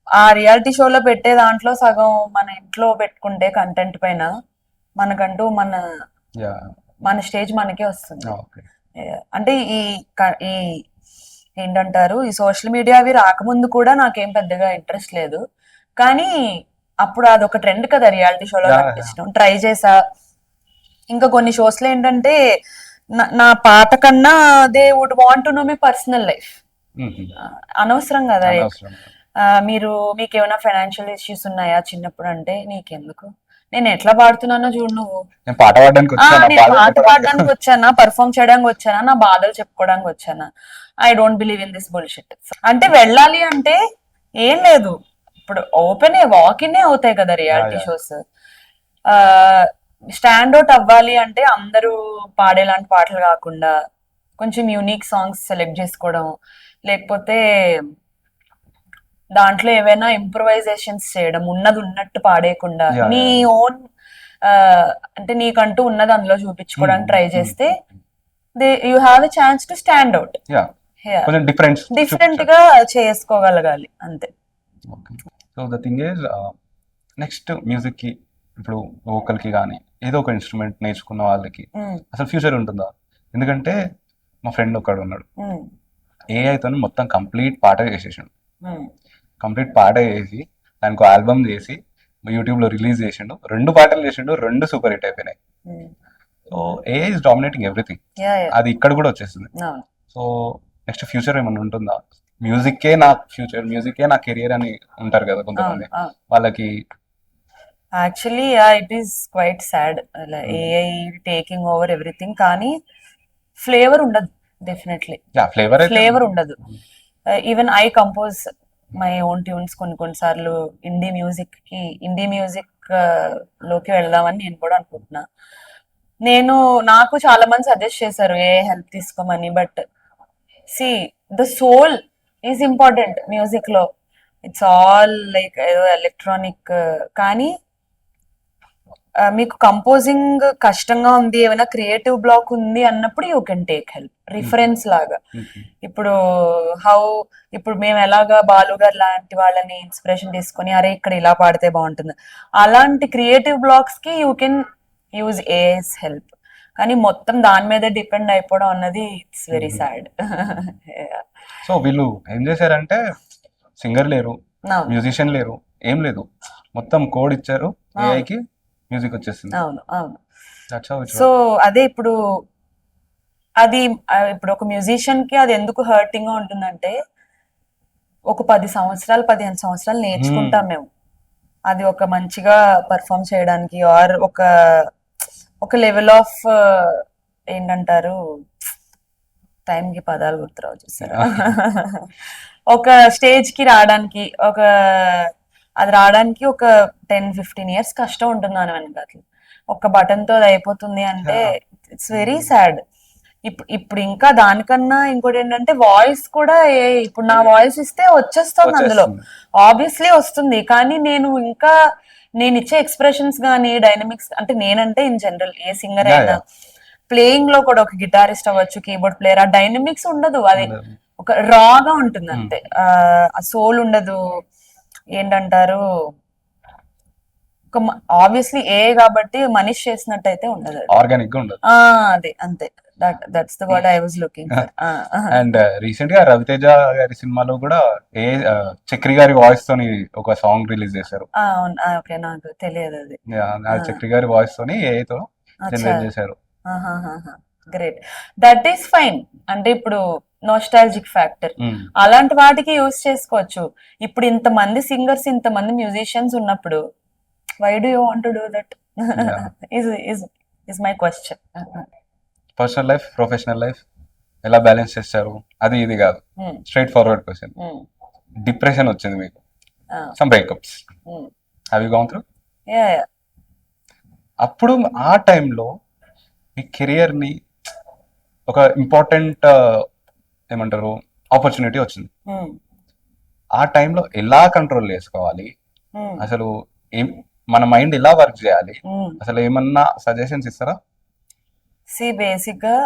ఆ రియాలిటీ షోలో పెట్టే దాంట్లో సగం మన ఇంట్లో పెట్టుకుంటే కంటెంట్ పైన మనకంటూ మన స్టేజ్ మనకే వస్తుంది. అంటే ఈ ఏంటంటారు, ఈ సోషల్ మీడియా అవి రాకముందు కూడా నాకేం పెద్దగా ఇంట్రెస్ట్ లేదు, కానీ అప్పుడు అదొక ట్రెండ్ కదా రియాలిటీ షోలో కనిపించడం. ట్రై చేసా. ఇంకా కొన్ని షోస్ లో ఏంటంటే నా పాట కన్నా they would want to know మీ పర్సనల్ లైఫ్. అనవసరం కదా. మీకు ఏమైనా ఫైనాన్షియల్ ఇష్యూస్ ఉన్నాయా చిన్నప్పుడు అంటే నీకెందుకు, నేను ఎట్లా పాడుతున్నానో చూడు, నువ్వు పాట పాడడానికి వచ్చానా, పర్ఫామ్ చేయడానికి వచ్చానా, నా బాధలు చెప్పుకోవడానికి వచ్చానా? I don't believe in this bullshit. అంటే వెళ్ళాలి అంటే ఏం లేదు, ఇప్పుడు వాకినే అవుతాయి కదా రియాలిటీ షోస్. స్టాండ్ అవుట్ అవ్వాలి అంటే అందరూ పాడేలాంటి పాటలు కాకుండా కొంచెం యూనిక్ సాంగ్స్ సెలెక్ట్ చేసుకోవడం, లేకపోతే దాంట్లో ఏవైనా ఇంప్రూవైజేషన్స్ చేయడం, ఉన్నది ఉన్నట్టు పాడేయకుండా నీ ఓన్ అంటే నీకంటూ ఉన్నది అందులో చూపించుకోవడానికి ట్రై చేస్తే you have a chance to stand out. Different గా చేసుకోగలగాలి అంతే. So the thing is, next music కి ఇప్పుడు వోకల్ కి కానీ ఏదో ఒక ఇన్స్ట్రుమెంట్ నేర్చుకున్న వాళ్ళకి అసలు ఫ్యూచర్ ఉంటుందా? ఎందుకంటే మా ఫ్రెండ్ ఒకడు ఉన్నాడు, ఉమ్, ఏఐతో మొత్తం కంప్లీట్ పాట చేసేసాడు. ఉమ్, కంప్లీట్ పాట చేసి దానికి ఆల్బమ్ చేసి యూట్యూబ్లో రిలీజ్ చేసిండు. 2 పాటలు చేసిండు, 2 సూపర్ హిట్ అయిపోయినాయి. Um. So AI is dominating everything. Yeah, yeah. అది ఇక్కడ కూడా వచ్చేస్తుంది. అవును. సో నెక్స్ట్ ఫ్యూచర్ ఏమైనా ఉంటుందా? మ్యూజిక్కే నా ఫ్యూచర్, మ్యూజిక్కే నా కెరియర్ అని ఉంటారు కదా కొంతమంది, అవును, అవును. వాళ్ళకి. Actually it is quite sad AI taking over everything, కానీ ఫ్లేవర్ ఉండదు డెఫినెట్లీ. ఫ్లేవర్ ఫ్లేవర్ ఉండదు. Even I compose my own tunes కొన్నిసార్లు. ఇండీ మ్యూజిక్ లోకి వెళ్దామని నేను కూడా అనుకుంటున్నా. నాకు చాలా మంది సజెస్ట్ చేశారు ఏ హెల్ప్ తీసుకోమని, but see the soul is important music లో. ఇట్స్ ఆల్ లైక్ ఏదో ఎలక్ట్రానిక్, కానీ మీకు కంపోజింగ్ కష్టంగా ఉంది, ఏమైనా క్రియేటివ్ బ్లాక్ ఉంది అన్నప్పుడు you can take help, reference లాగా. ఇప్పుడు ఇప్పుడు మేము ఎలాగా బాలు గారు లాంటి వాళ్ళని ఇన్స్పిరేషన్ తీసుకొని అరే ఇక్కడ ఇలా పాడితే బాగుంటుంది, అలాంటి క్రియేటివ్ బ్లాక్స్ కి you can use as help. కానీ మొత్తం దాని మీద డిపెండ్ అయిపోవడం అన్నది ఇట్స్ వెరీ సాడ్. సో వీళ్ళు ఏం చేశారంటే సింగర్ లేరు, మ్యూజిషియన్ లేరు, ఏం లేదు, మొత్తం కోడ్ ఇచ్చారు, ఏఐకి మ్యూజిక్ వచ్చేసింది. అవును, అవును. సో అదే ఇప్పుడు ఇప్పుడు ఒక మ్యూజిషియన్ కి అది ఎందుకు హర్టింగ్ గా ఉంటుందంటే, ఒక 10 సంవత్సరాలు 15 సంవత్సరాలు నేర్చుకుంటాం మేము అది ఒక మంచిగా పర్ఫామ్ చేయడానికి, ఆర్ ఒక లెవెల్ ఆఫ్ ఏంటంటారు, టైంకి పదాలు గుర్తురావు చూసారా, ఒక స్టేజ్ కి రావడానికి, అది రావడానికి ఒక 10-15 years కష్టం ఉంటున్నాను వెనకాల. ఒక బటన్ తో అది అయిపోతుంది అంటే ఇట్స్ వెరీ సాడ్. ఇప్పుడు ఇంకా దానికన్నా ఇంకోటి ఏంటంటే వాయిస్ కూడా ఇప్పుడు నా వాయిస్ ఇస్తే వచ్చేస్తుంది అందులో, ఆబ్వియస్లీ వస్తుంది. కానీ నేను ఇచ్చే ఎక్స్ప్రెషన్స్ కానీ డైనమిక్స్, అంటే నేనంటే ఇన్ జనరల్ ఏ సింగర్ అయినా ప్లేయింగ్ లో కూడా, ఒక గిటారిస్ట్ అవ్వచ్చు, కీబోర్డ్ ప్లేయర్, ఆ డైనమిక్స్ ఉండదు, అది ఒక రాగా ఉంటుంది అంతే. ఆ సోల్ ఉండదు, ఏంటంటారు, ఆబ్వియస్లీ ఏ కాబట్టి మనిషి చేసినట్టు అయితే ఉండదు, ఆర్గానిక్ గా ఉండదు. అదే అంతే, that's the word I was looking for. And recent గా రవితేజ గారి సినిమాలో కూడా చక్రి గారి వాయిస్ తోని ఒక సాంగ్ రిలీజ్ చేశారు. ఓకే, నాకు తెలియదు అది. చక్రి గారి వాయిస్ తోని ఏఐతో జనరేట్ చేశారు. Great, that is fine. అంటే ఇప్పుడు నోస్టాలజిక్ ఫ్యాక్టర్ అలాంటి వాటికి యూజ్ చేసుకోవచ్చు. ఇప్పుడు ఇంతమంది సింగర్స్, ఇంతమంది మ్యూజిషియన్స్ ఉన్నప్పుడు why do you want to do that is my question. Personal life, professional life ఎలా బ్యాలెన్స్ చేస్తారు, అది ఇది కాదు, స్ట్రైట్ ఫార్వర్డ్ క్వశ్చన్. డిప్రెషన్ వచ్చింది మీకు, some breakups, have you gone through? అప్పుడు ఆ టైంలో మీ కెరియర్ ని ఒక ఇంపార్టెంట్ ఏమంటారు ఆపర్చునిటీ వచ్చింది. ఆ టైంలో ఎలా కంట్రోల్ చేసుకోవాలి, అసలు మన మైండ్ ఎలా వర్క్ చేయాలి, అసలు ఏమన్నా సజెషన్స్ ఇస్తారా? బేసిక్ గా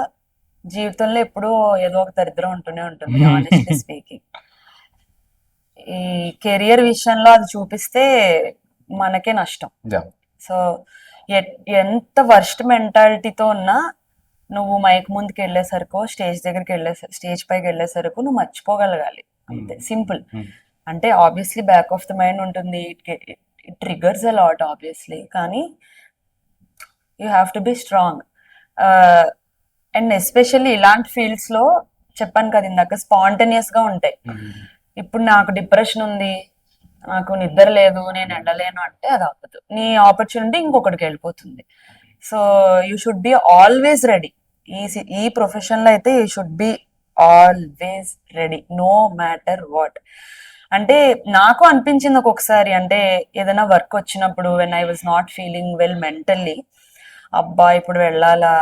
జీవితంలో ఎప్పుడూ ఏదో ఒక దరిద్రం ఉంటూనే ఉంటుంది, ఆనెస్ట్లీ స్పీకింగ్. ఈ కెరియర్ విషయంలో అది చూపిస్తే మనకే నష్టం. సో ఎంత వర్స్ట్ మెంటాలిటీతో ఉన్నా నువ్వు మైక్ ముందుకు వెళ్ళేసరికి, స్టేజ్ పైకి వెళ్ళేసరికి నువ్వు మర్చిపోగలగాలి, అంతే, సింపుల్. అంటే obviously back of the mind ఉంటుంది, it triggers a lot obviously, కానీ you have to be strong. And especially ఇలాంటి ఫీల్డ్స్ లో చెప్పాను కదా ఇందాక, స్పాంటేనియస్ గా ఉంటాయి. ఇప్పుడు నాకు డిప్రెషన్ ఉంది, నాకు నిద్ర లేదు, నేను ఎండలేను అంటే అది అవ్వదు, నీ ఆపర్చునిటీ ఇంకొకటికి వెళ్ళిపోతుంది. So you should be always ready. ఈ ప్రొఫెషన్ లో అయితే you should be always ready, no matter what. అంటే నాకు అనిపించింది ఒక్కొక్కసారి, అంటే ఏదైనా వర్క్ వచ్చినప్పుడు when I was not feeling well mentally, అబ్బా ఇప్పుడు వెళ్ళాలా,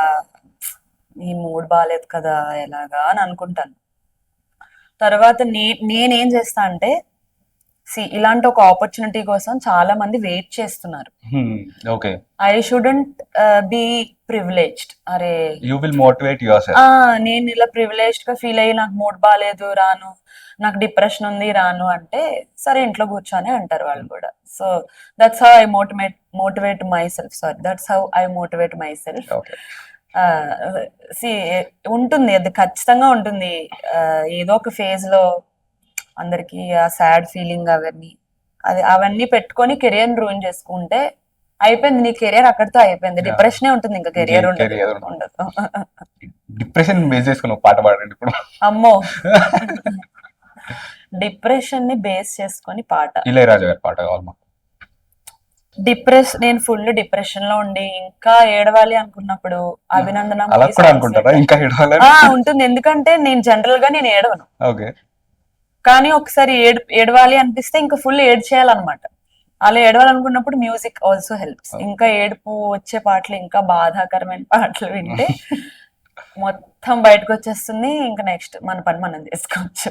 ఈ మూడ్ బాగాలేదు కదా ఎలాగా అని అనుకుంటాను. తర్వాత నేనేం చేస్తా అంటే, ఇలాంటి ఒక ఆపర్చునిటీ కోసం చాలా మంది వెయిట్ చేస్తున్నారు. I shouldn't be privileged. అరే యు విల్ మోటివేట్ యువర్సెల్ఫ్. నేను ఇలా ప్రివిలేజ్డ్ గా ఫీల్ అయ్యి నాకు మూడ్ బాగాలేదు రాను, నాకు డిప్రెషన్ ఉంది రాను అంటే, సరే ఇంట్లో కూర్చొని అంటారు వాళ్ళు కూడా. So that's how I motivate myself. That's how I motivate myself. See ఉంటుంది, అది ఖచ్చితంగా ఉంటుంది. ఏదో ఒక ఫేజ్ లో అందరికి ఆ సాడ్ ఫీలింగ్ అవన్నీ పెట్టుకొని కెరియర్ రూయిన్ చేసుకుంటే అయిపోయింది, నీ కెరియర్ అక్కడితో అయిపోయింది. డిప్రెషనే ఉంటుంది, ఇంకా కెరియర్ ఉండదు. డిప్రెషన్ బేస్ చేసుకుని ఒక పాట పాడండి ఇప్పుడు. అమ్మో, డిప్రెషన్ ని బేస్ చేసుకొని పాట. ఇళయరాజా గారి పాట కావాలి మాకు. నేను ఫుల్ డిప్రెషన్ లో ఉండి ఇంకా ఏడవాలి అనుకున్నప్పుడు అభినందన అలా కూడా అనుకుంటారా ఇంకా ఏడవాలి? ఉంటుంది, ఎందుకంటే నేను జనరల్ గా నేను ఏడవను. ఓకే. కానీ ఒకసారి ఏడవాలి అనిపిస్తే ఇంకా ఫుల్ ఏడ్ చేయాలన్నమాట. అలా ఏడవాలనుకున్నప్పుడు మ్యూజిక్ ఆల్సో హెల్ప్స్. ఇంకా ఏడుపు వచ్చే పాటలు, ఇంకా బాధాకరమైన పాటలు వింటే మొత్తం బయటకు వచ్చేస్తుంది. ఇంకా నెక్స్ట్ మన పని మనం చేసుకోవచ్చు.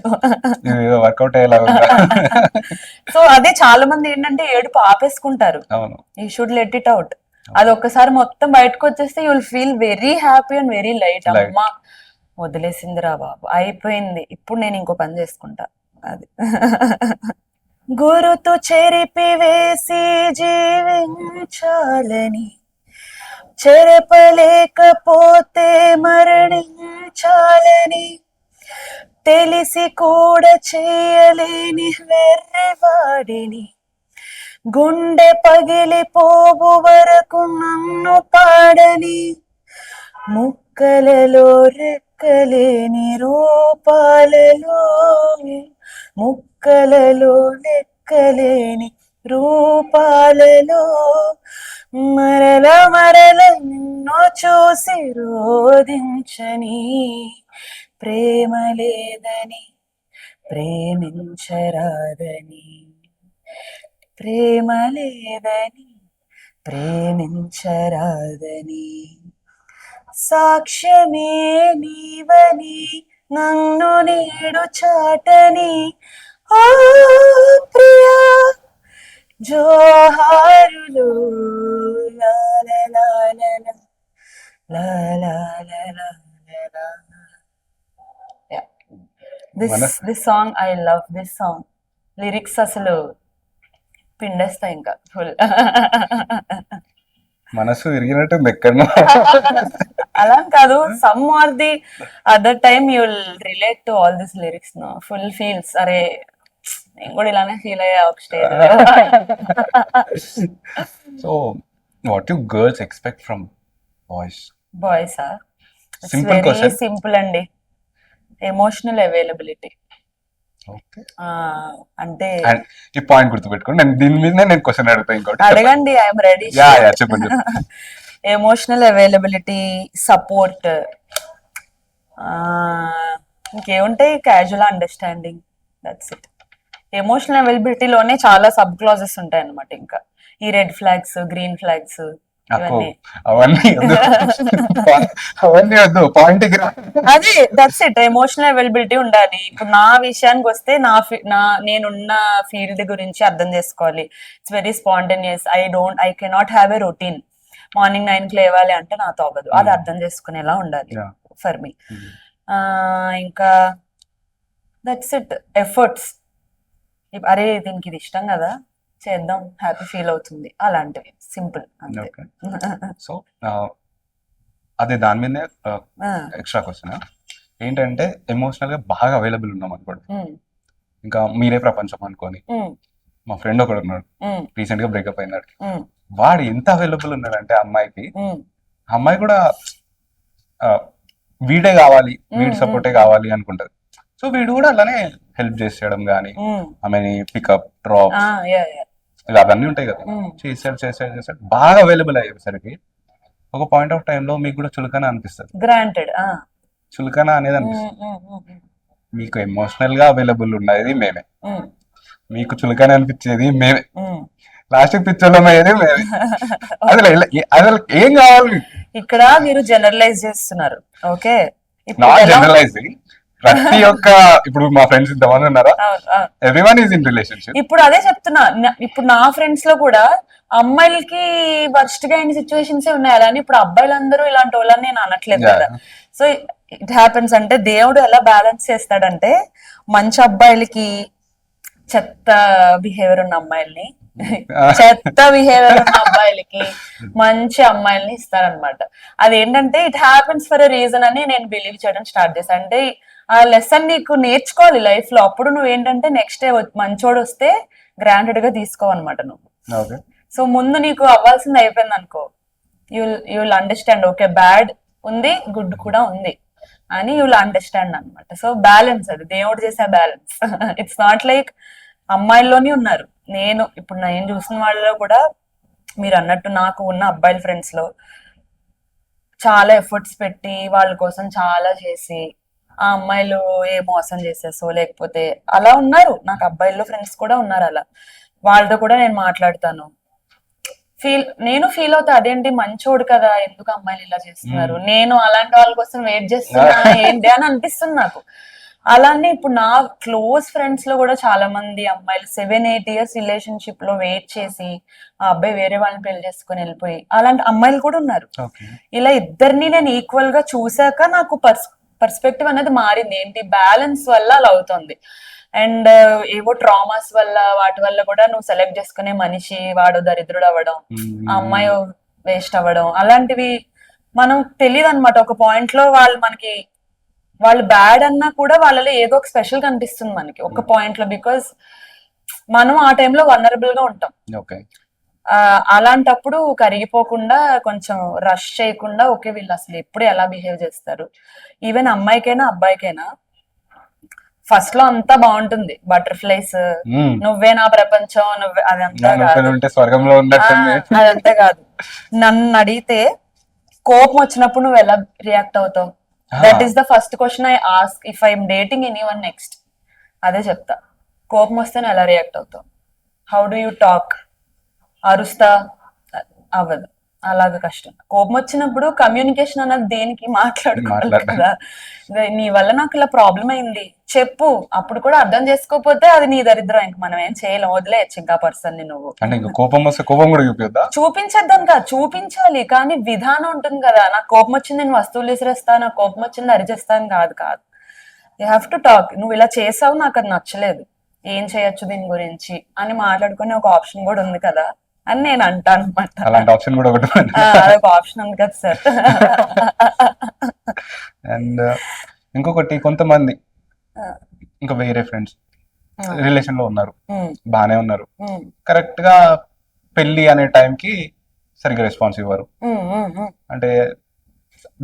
వర్కౌట్ అయ్యేలాగా. సో అదే చాలా మంది ఏంటంటే ఏడుపు ఆపేసుకుంటారు. You should let it out. అది ఒక్కసారి మొత్తం బయటకు వచ్చేస్తే you will feel very happy and very light. అమ్మా వదిలేసిందిరా బాబు, అయిపోయింది, ఇప్పుడు నేను ఇంకో పని చేసుకుంటా. అది గురుతు చెరిపి వేసి జీవించాలని, చెరపలేకపోతే మరణించాలని, తెలిసి కూడా చేయలేని వెర్రివాడిని, గుండె పగిలిపోవు వరకు నన్ను పాడని, ముక్కలలో రెక్కలేని రూపాలలో, ముక్కలలో లెక్కలేని రూపాలలో, మరల మరల నిన్ను చూసి రోదించని, ప్రేమ లేదని ప్రేమించరాదని, ప్రేమ లేదని ప్రేమించరాదని, సాక్ష్యమే నీవని నన్ను నేడు చాటని, ఆ ప్రియా జోహారులు this song I love this song. Lyrics అసలు పిండేస్తా ఇంకా ఫుల్. మనసు విరిగినట్టు ఎక్కడ అలా కాదు, some or the other time you will relate to all this lyrics. No full feels, అరే నేను కూడా ఇలానే ఫీల్ అయ్యా ఒక stage. So what you girls expect from boys? బాయ్సా? Simple question. సింపుల్ అండి, ఎమోషనల్ అవైలబిలిటీ. అంటే ఈ పాయింట్ గుర్తుపెట్టుకోండి, నేను దీని మీదనే నేను క్వశ్చన్ అడుగుతా. ఇంకోటి అడగండి, ఐఎమ్ రెడీ. చెప్పండి. ఎమోషనల్ అవైలబిలిటీ, సపోర్ట్, ఇంకేముంటాయి, casual understanding, that's it. Emotional అవైలబిలిటీలోనే చాలా సబ్ క్లాజెస్ ఉంటాయి అన్నమాట. ఇంకా ఈ రెడ్ ఫ్లాగ్స్, గ్రీన్ ఫ్లాగ్స్, అవన్నీ వద్దు, పాయింట్. అదే దట్స్ ఇట్, ఎమోషనల్ అవైలబిలిటీ ఉండాలి. ఇప్పుడు నా విషయానికి వస్తే నేనున్న ఫీల్డ్ గురించి అర్థం చేసుకోవాలి. It's very spontaneous. I cannot have a routine. Morning 9కి లేవాలి అంటే నాతో అవ్వదు. అది అర్థం చేసుకునేలా ఉండాలి ఫర్ మీ. ఇంకా దట్స్ ఇట్, ఎఫర్ట్స్. అరే దీనికి ఇది ఇష్టం కదా, చేద్దాం, హ్యాపీ ఫీల్ అవుతుంది, అలాంటివి సింపుల్. సో అదే దాని మీదనే ఎక్స్ట్రా క్వశ్చన్ ఏంటంటే, ఎమోషనల్ గా బాగా అవైలబుల్ ఉన్నాం అనుకోండి, ఇంకా మీరే ప్రపంచం అనుకోని. మా ఫ్రెండ్ ఒకడు ఉన్నాడు, రీసెంట్ గా బ్రేకప్ అయినాడు. వాడు ఎంత అవైలబుల్ ఉన్నాడంటే అమ్మాయికి, అమ్మాయి కూడా వీడే కావాలి, వీడి సపోర్టే కావాలి అనుకుంటది. సో వీడు కూడా అలానే హెల్ప్ చేసేయడం కానీ, ఆమెని పికప్, డ్రాప్, ఇలా అవన్నీ ఉంటాయి కదా, చేసాడు బాగా అవైలబుల్ అయ్యేసరికి ఒక పాయింట్ ఆఫ్ టైమ్ లో మీకు కూడా చులకన అనిపిస్తుంది. గ్రాంటెడ్ చులకన అనేది అనిపిస్తుంది. మీకు ఎమోషనల్ గా అవైలబుల్ ఉన్నది మేమే, మీకు చులకన అనిపించేది మేమే, లాస్ట్ పిక్చర్ అయ్యేది మేమే. అసలు ఏం కావాలి ఇక్కడ? మీరు జనరలైజ్ చేస్తున్నారు. Okay, not generalising. ప్రతి ఒక్క, ఇప్పుడు మా ఫ్రెండ్స్ ఇంతమంది ఉన్నారా, ఎవ్రీవన్ ఈజ్ ఇన్ రిలేషన్షిప్. ఇప్పుడు అదే చెప్తున్నా, ఇప్పుడు నా ఫ్రెండ్స్ లో కూడా అమ్మాయిలకి వర్స్ట్ గా అయిన సిచ్యువేషన్స్ ఉన్నాయి. అలానే ఇప్పుడు అబ్బాయిలందరూ ఇలాంటి వాళ్ళని నేను అనట్లేదు కదా. So it happens. అంటే దేవుడు ఎలా బ్యాలెన్స్ చేస్తాడంటే, మంచి అబ్బాయిలకి చెత్త బిహేవియర్ ఉన్న అమ్మాయిల్ని, చెత్త బిహేవియర్ ఉన్న అబ్బాయిలకి మంచి అమ్మాయిల్ని ఇస్తారనమాట. అదేంటంటే it happens for a reason అని నేను బిలీవ్ చేయడం స్టార్ట్ చేశాను. అంటే ఆ లెసన్ నీకు నేర్చుకోవాలి లైఫ్ లో. అప్పుడు నువ్వు ఏంటంటే నెక్స్ట్ డే మంచోడు వస్తే గ్రాంటెడ్ గా తీసుకోవన్నమాట నువ్వు. సో ముందు నీకు అవ్వాల్సింది అయిపోయింది అనుకో, యుల్ అండర్స్టాండ్ ఓకే బ్యాడ్ ఉంది గుడ్ కూడా ఉంది అని యుల్ అండర్స్టాండ్ అనమాట. సో బ్యాలెన్స్, అది దేవుడు చేసే బ్యాలెన్స్. ఇట్స్ నాట్ లైక్ అమ్మాయిల్లోనే ఉన్నారు. ఇప్పుడు నేను చూసిన వాళ్ళలో కూడా మీరు అన్నట్టు నాకు ఉన్న అబ్బాయిల ఫ్రెండ్స్ లో చాలా ఎఫర్ట్స్ పెట్టి వాళ్ళ కోసం చాలా చేసి ఆ అమ్మాయిలు ఏ మోసం చేసేసో లేకపోతే అలా ఉన్నారు. నాకు అబ్బాయిల్లో ఫ్రెండ్స్ కూడా ఉన్నారు అలా. వాళ్ళతో కూడా నేను మాట్లాడతాను. నేను ఫీల్ అవుతా, అదేంటి మంచోడు కదా ఎందుకు అమ్మాయిలు ఇలా చేస్తున్నారు, నేను అలాంటి వాళ్ళ కోసం వెయిట్ చేస్తున్నా ఏంటి అని అనిపిస్తుంది నాకు. అలానే ఇప్పుడు నా క్లోజ్ ఫ్రెండ్స్ లో కూడా చాలా మంది అమ్మాయిలు 7-8 years రిలేషన్షిప్ లో వెయిట్ చేసి ఆ అబ్బాయి వేరే వాళ్ళని పెళ్లి చేసుకుని వెళ్ళిపోయి అలాంటి అమ్మాయిలు కూడా ఉన్నారు. ఇలా ఇద్దరిని నేను ఈక్వల్ గా చూసాక నాకు పర్స్పెక్టివ్ అనేది మారింది. ఏంటి బ్యాలెన్స్ వల్ల అలా అవుతుంది. అండ్ ఏవో ట్రామాస్ వల్ల వాటి వల్ల కూడా నువ్వు సెలెక్ట్ చేసుకునే మనిషి వాడు దరిద్రుడు అవ్వడం, ఆ అమ్మాయి వేస్ట్ అవ్వడం, అలాంటివి మనం తెలియదు అనమాట. ఒక పాయింట్ లో వాళ్ళు బ్యాడ్ అన్నా కూడా వాళ్ళలో ఏదో ఒక స్పెషల్ కనిపిస్తుంది మనకి ఒక పాయింట్ లో. బికాస్ మనం ఆ టైంలో వనరబుల్ గా ఉంటాం. అలాంటప్పుడు కరిగిపోకుండా కొంచెం రష్ చేయకుండా ఓకే వీళ్ళు అసలు ఎప్పుడు ఎలా బిహేవ్ చేస్తారు, ఈవెన్ అమ్మాయికైనా అబ్బాయికైనా ఫస్ట్ లో అంతా బాగుంటుంది, బటర్ఫ్లైస్ నువ్వే నా ప్రపంచం నువ్వే, అదంతా కాదు. నన్ను అడిగితే కోపం వచ్చినప్పుడు నువ్వు ఎలా రియాక్ట్ అవుతావు, that is the first question I ask if I'm dating anyone next. అదే చెప్తా. కోపం వస్తే నువ్వు ఎలా రియాక్ట్ అవుతావు, హౌ డు యూ టాక్, అరుస్తా అవ్వదు, అలాగ కష్టం. కోపం వచ్చినప్పుడు కమ్యూనికేషన్ అన్నది దేనికి మాట్లాడుకోవాలి కదా. నీ వల్ల నాకు ఇలా ప్రాబ్లం అయింది చెప్పు, అప్పుడు కూడా అర్థం చేసుకోకపోతే అది నీ దరిద్రం, ఇంక మనం ఏం చేయలేం, వదిలేయచ్చు ఇంకా పర్సన్ ని. నువ్వు చూపించద్దాం కదా, చూపించాలి కానీ విధానం ఉంటుంది కదా. నాకు కోపం వచ్చింది నేను వస్తువులు విసిరేస్తా, నాకు కోపం వచ్చింది అరిచేస్తాను కాదు. You have to talk. నువ్వు ఇలా చేసావు నాకు అది నచ్చలేదు, ఏం చేయొచ్చు దీని గురించి అని మాట్లాడుకునే ఒక ఆప్షన్ కూడా ఉంది కదా అని నేను అంటాను అనమాట. అలాంటి ఆప్షన్ కూడా ఒకటి అదొక ఆప్షన్ ఉంది కదా సార్. అండ్ ఇంకొకటి, కొంతమంది ఇంకా వేరే ఫ్రెండ్స్ రిలేషన్ లో ఉన్నారు, బానే ఉన్నారు, కరెక్ట్ గా పెళ్లి అనే టైంకి సరిగ్గా రెస్పాన్స్ ఇవ్వరు. అంటే